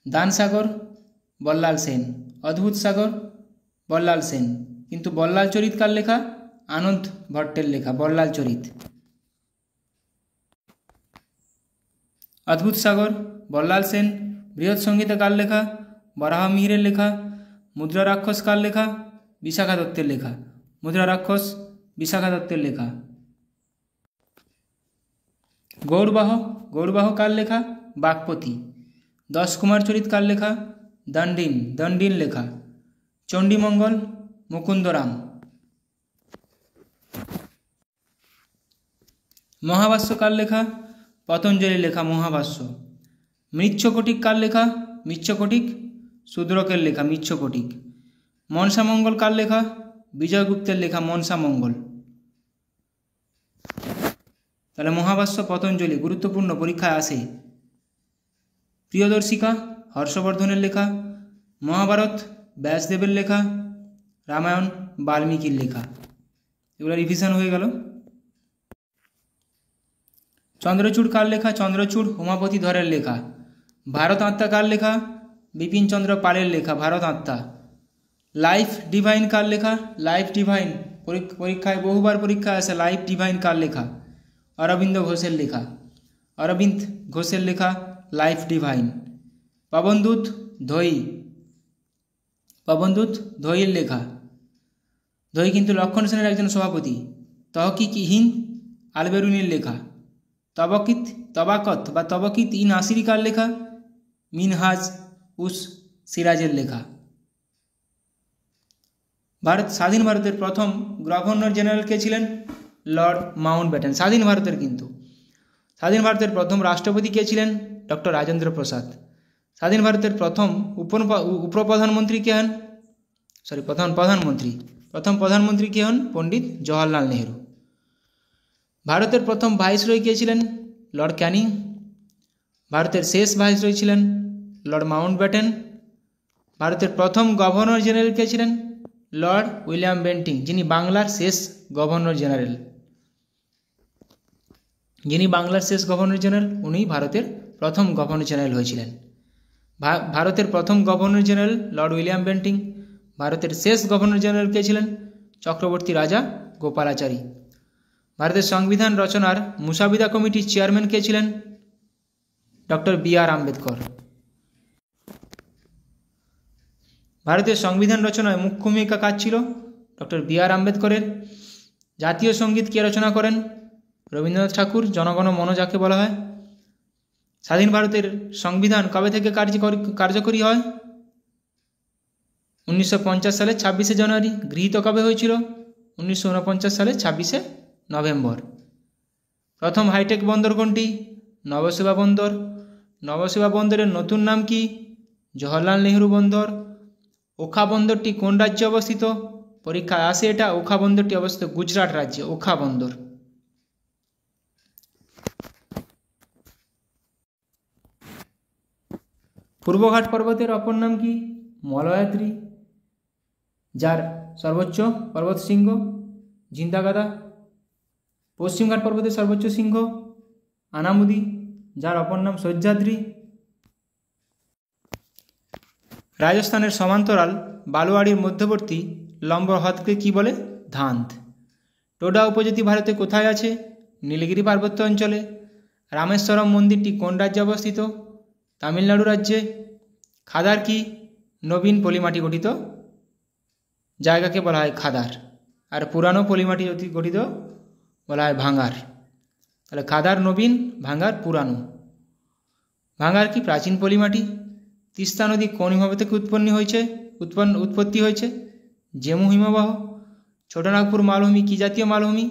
দানসাগর বল্লাল সেন, অদ্ভুত সাগর বল্লাল সেন, কিন্তু বল্লাল চরিত কার লেখা? আনন্দ ভট্টের লেখা, বল্লাল চরিত। অদ্ভুত সাগর বল্লাল সেন। বৃহৎ সংহিতা কার লেখা? বরাহ মিহিরের লেখা। মুদ্রা রাক্ষস কার লেখা? বিশাখা দত্তের লেখা, মুদ্রা রাক্ষস বিশাখা দত্তের লেখা। গৌরবাহ কার লেখা? বাগপতি। দশ কুমার চরিত কার লেখা? দণ্ডিন লেখা। চণ্ডীমঙ্গল মুকুন্দরাম। মহাভাষ্য কার লেখা? পতঞ্জলির লেখা মহাভাষ্য। মৃচ্ছকটিক কার লেখা? মৃচ্ছকটিক শূদ্রকের লেখা, মৃচ্ছকটিক। মনসামঙ্গল কার লেখা? বিজয়গুপ্তের লেখা, মনসামঙ্গল। তাহলে মহাভাষ্য, পতঞ্জলি গুরুত্বপূর্ণ, পরীক্ষায় আসে। প্রিয়দর্শিকা হর্ষবর্ধনের লেখা। মহাভারত ব্যাসদেবের লেখা। রামায়ণ বাল্মীকির লেখা। এগুলো রিভিশন হয়ে গেল। চন্দ্রচূড় কার লেখা? চন্দ্রচূড় উমাপতি ধরের লেখা। ভারত আত্মা কার লেখা? বিপিন চন্দ্র পালের লেখা, ভারত আত্মা। লাইফ ডিভাইন কার লেখা? লাইফ ডিভাইন পরীক্ষায় বহুবার পরীক্ষায় আসে। লাইফ ডিভাইন কার লেখা? অরবিন্দ ঘোষের লেখা, অরবিন্দ ঘোষের লেখা লাইফ ডিভাইন। পবনদূত ধৈয়ের লেখা। ধৈ কিন্তু লক্ষণ সেনের একজন সভাপতি। তহকিকহীন আলবেরুনির লেখা। তবাকত ইন আসিরি কার লেখা? মিনহাজ উস সিরাজের লেখা। স্বাধীন ভারতের প্রথম গভর্নর জেনারেল কে ছিলেন? Lord Mountbatten. স্বাধীন ভারতের প্রথম রাষ্ট্রপতি কে ছিলেন? ডক্টর রাজেন্দ্র প্রসাদ। স্বাধীন ভারতের প্রথম প্রধানমন্ত্রী কে হন? প্রথম প্রধানমন্ত্রী কে হন? পণ্ডিত জওহরলাল নেহরু। ভারতের প্রথম ভাইসরয় কে ছিলেন? লর্ড ক্যানিং। ভারতের শেষ ভাইসরয় ছিলেন লর্ড মাউন্টব্যাটেন। ভারতের প্রথম গভর্নর জেনারেল কে ছিলেন? লর্ড উইলিয়াম বেন্টিং, যিনি বাংলার শেষ গভর্নর জেনারেল। উনি ভারতের প্রথম গভর্নর জেনারেল হয়েছিলেন। ভারতের প্রথম governor general Lord William Bentinck. ভারতের শেষ গভর্নর জেনারেল কে ছিলেন? চক্রবর্তী রাজা গোপালাচারী। ভারতের সংবিধান রচনার মুসাবিদা কমিটির চেয়ারম্যান কে ছিলেন? Doctor B R. আম্বেদকর। ভারতের সংবিধান রচনায় মুখ্য ভূমিকা কাজ ছিল? Doctor B R. আম্বেদকরের। জাতীয় সঙ্গীত কে রচনা করেন? রবীন্দ্রনাথ ঠাকুর। জনগণ মন যাকে বলা হয়। স্বাধীন ভারতের সংবিধান কবে থেকে কার্যকরী হয়? 1950 সালে 26শে জানুয়ারি। গৃহীত কবে হয়েছিল? 1949 সালে 26শে নভেম্বর। প্রথম হাইটেক বন্দর কোনটি? নবসেবা বন্দর। নবসেবা বন্দরের নতুন নাম কি? জওহরলাল নেহরু বন্দর। ওখা বন্দরটি কোন রাজ্যে অবস্থিত? পরীক্ষায় আসে এটা। ওখা বন্দরটি অবস্থিত গুজরাট রাজ্যে, ওখা বন্দর। পূর্বঘাট পর্বতের অপর নাম কি? মলয়াদ্রি। যার সর্বোচ্চ পর্বত শৃঙ্গ জিন্দাগাদা। পশ্চিমঘাট পর্বতের সর্বোচ্চ শৃঙ্গ আনামুদি, যার অপর নাম সহ্যাদ্রি। রাজস্থানের সমান্তরাল বালুয়াড়ির মধ্যবর্তী লম্ব হ্রদকে কি বলে? ধান্দ। টোডা উপজাতি ভারতে কোথায় আছে? নীলগিরি পার্বত্য অঞ্চলে। রামেশ্বরম মন্দিরটি কোন রাজ্যে অবস্থিত? তামিলনাড়ু রাজ্যে। খাদার কি? নবীন পলিমাটি গঠিত জায়গাকে বলা হয় খাদার, আর পুরানো পলিমাটি গঠিত বলা হয় ভাঙ্গার। তাহলে খাদার নবীন, ভাঙ্গার পুরানো। ভাঙ্গার কি? প্রাচীন পলিমাটি। তিস্তা নদী কোন হিমবাহ থেকে উৎপত্তি হয়েছে? জেমু হিমবাহ। ছোটনাগপুর মালভূমি কী জাতীয় মালভূমি?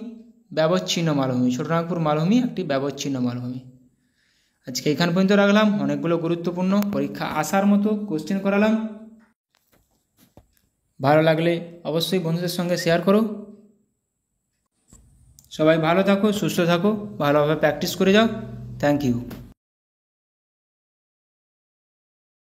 ব্যবচ্ছিন্ন মালভূমি। ছোটনাগপুর মালভূমি একটি ব্যবচ্ছিন্ন মালভূমি। আজকে এখান পর্যন্ত রাখলাম। অনেকগুলো গুরুত্বপূর্ণ পরীক্ষা আসার মতো কোশ্চেন করালাম। ভালো লাগলে অবশ্যই বন্ধুদের সঙ্গে শেয়ার করো। সবাই ভালো থাকো, সুস্থ থাকো, ভালোভাবে প্র্যাকটিস করে যাও। Thank you.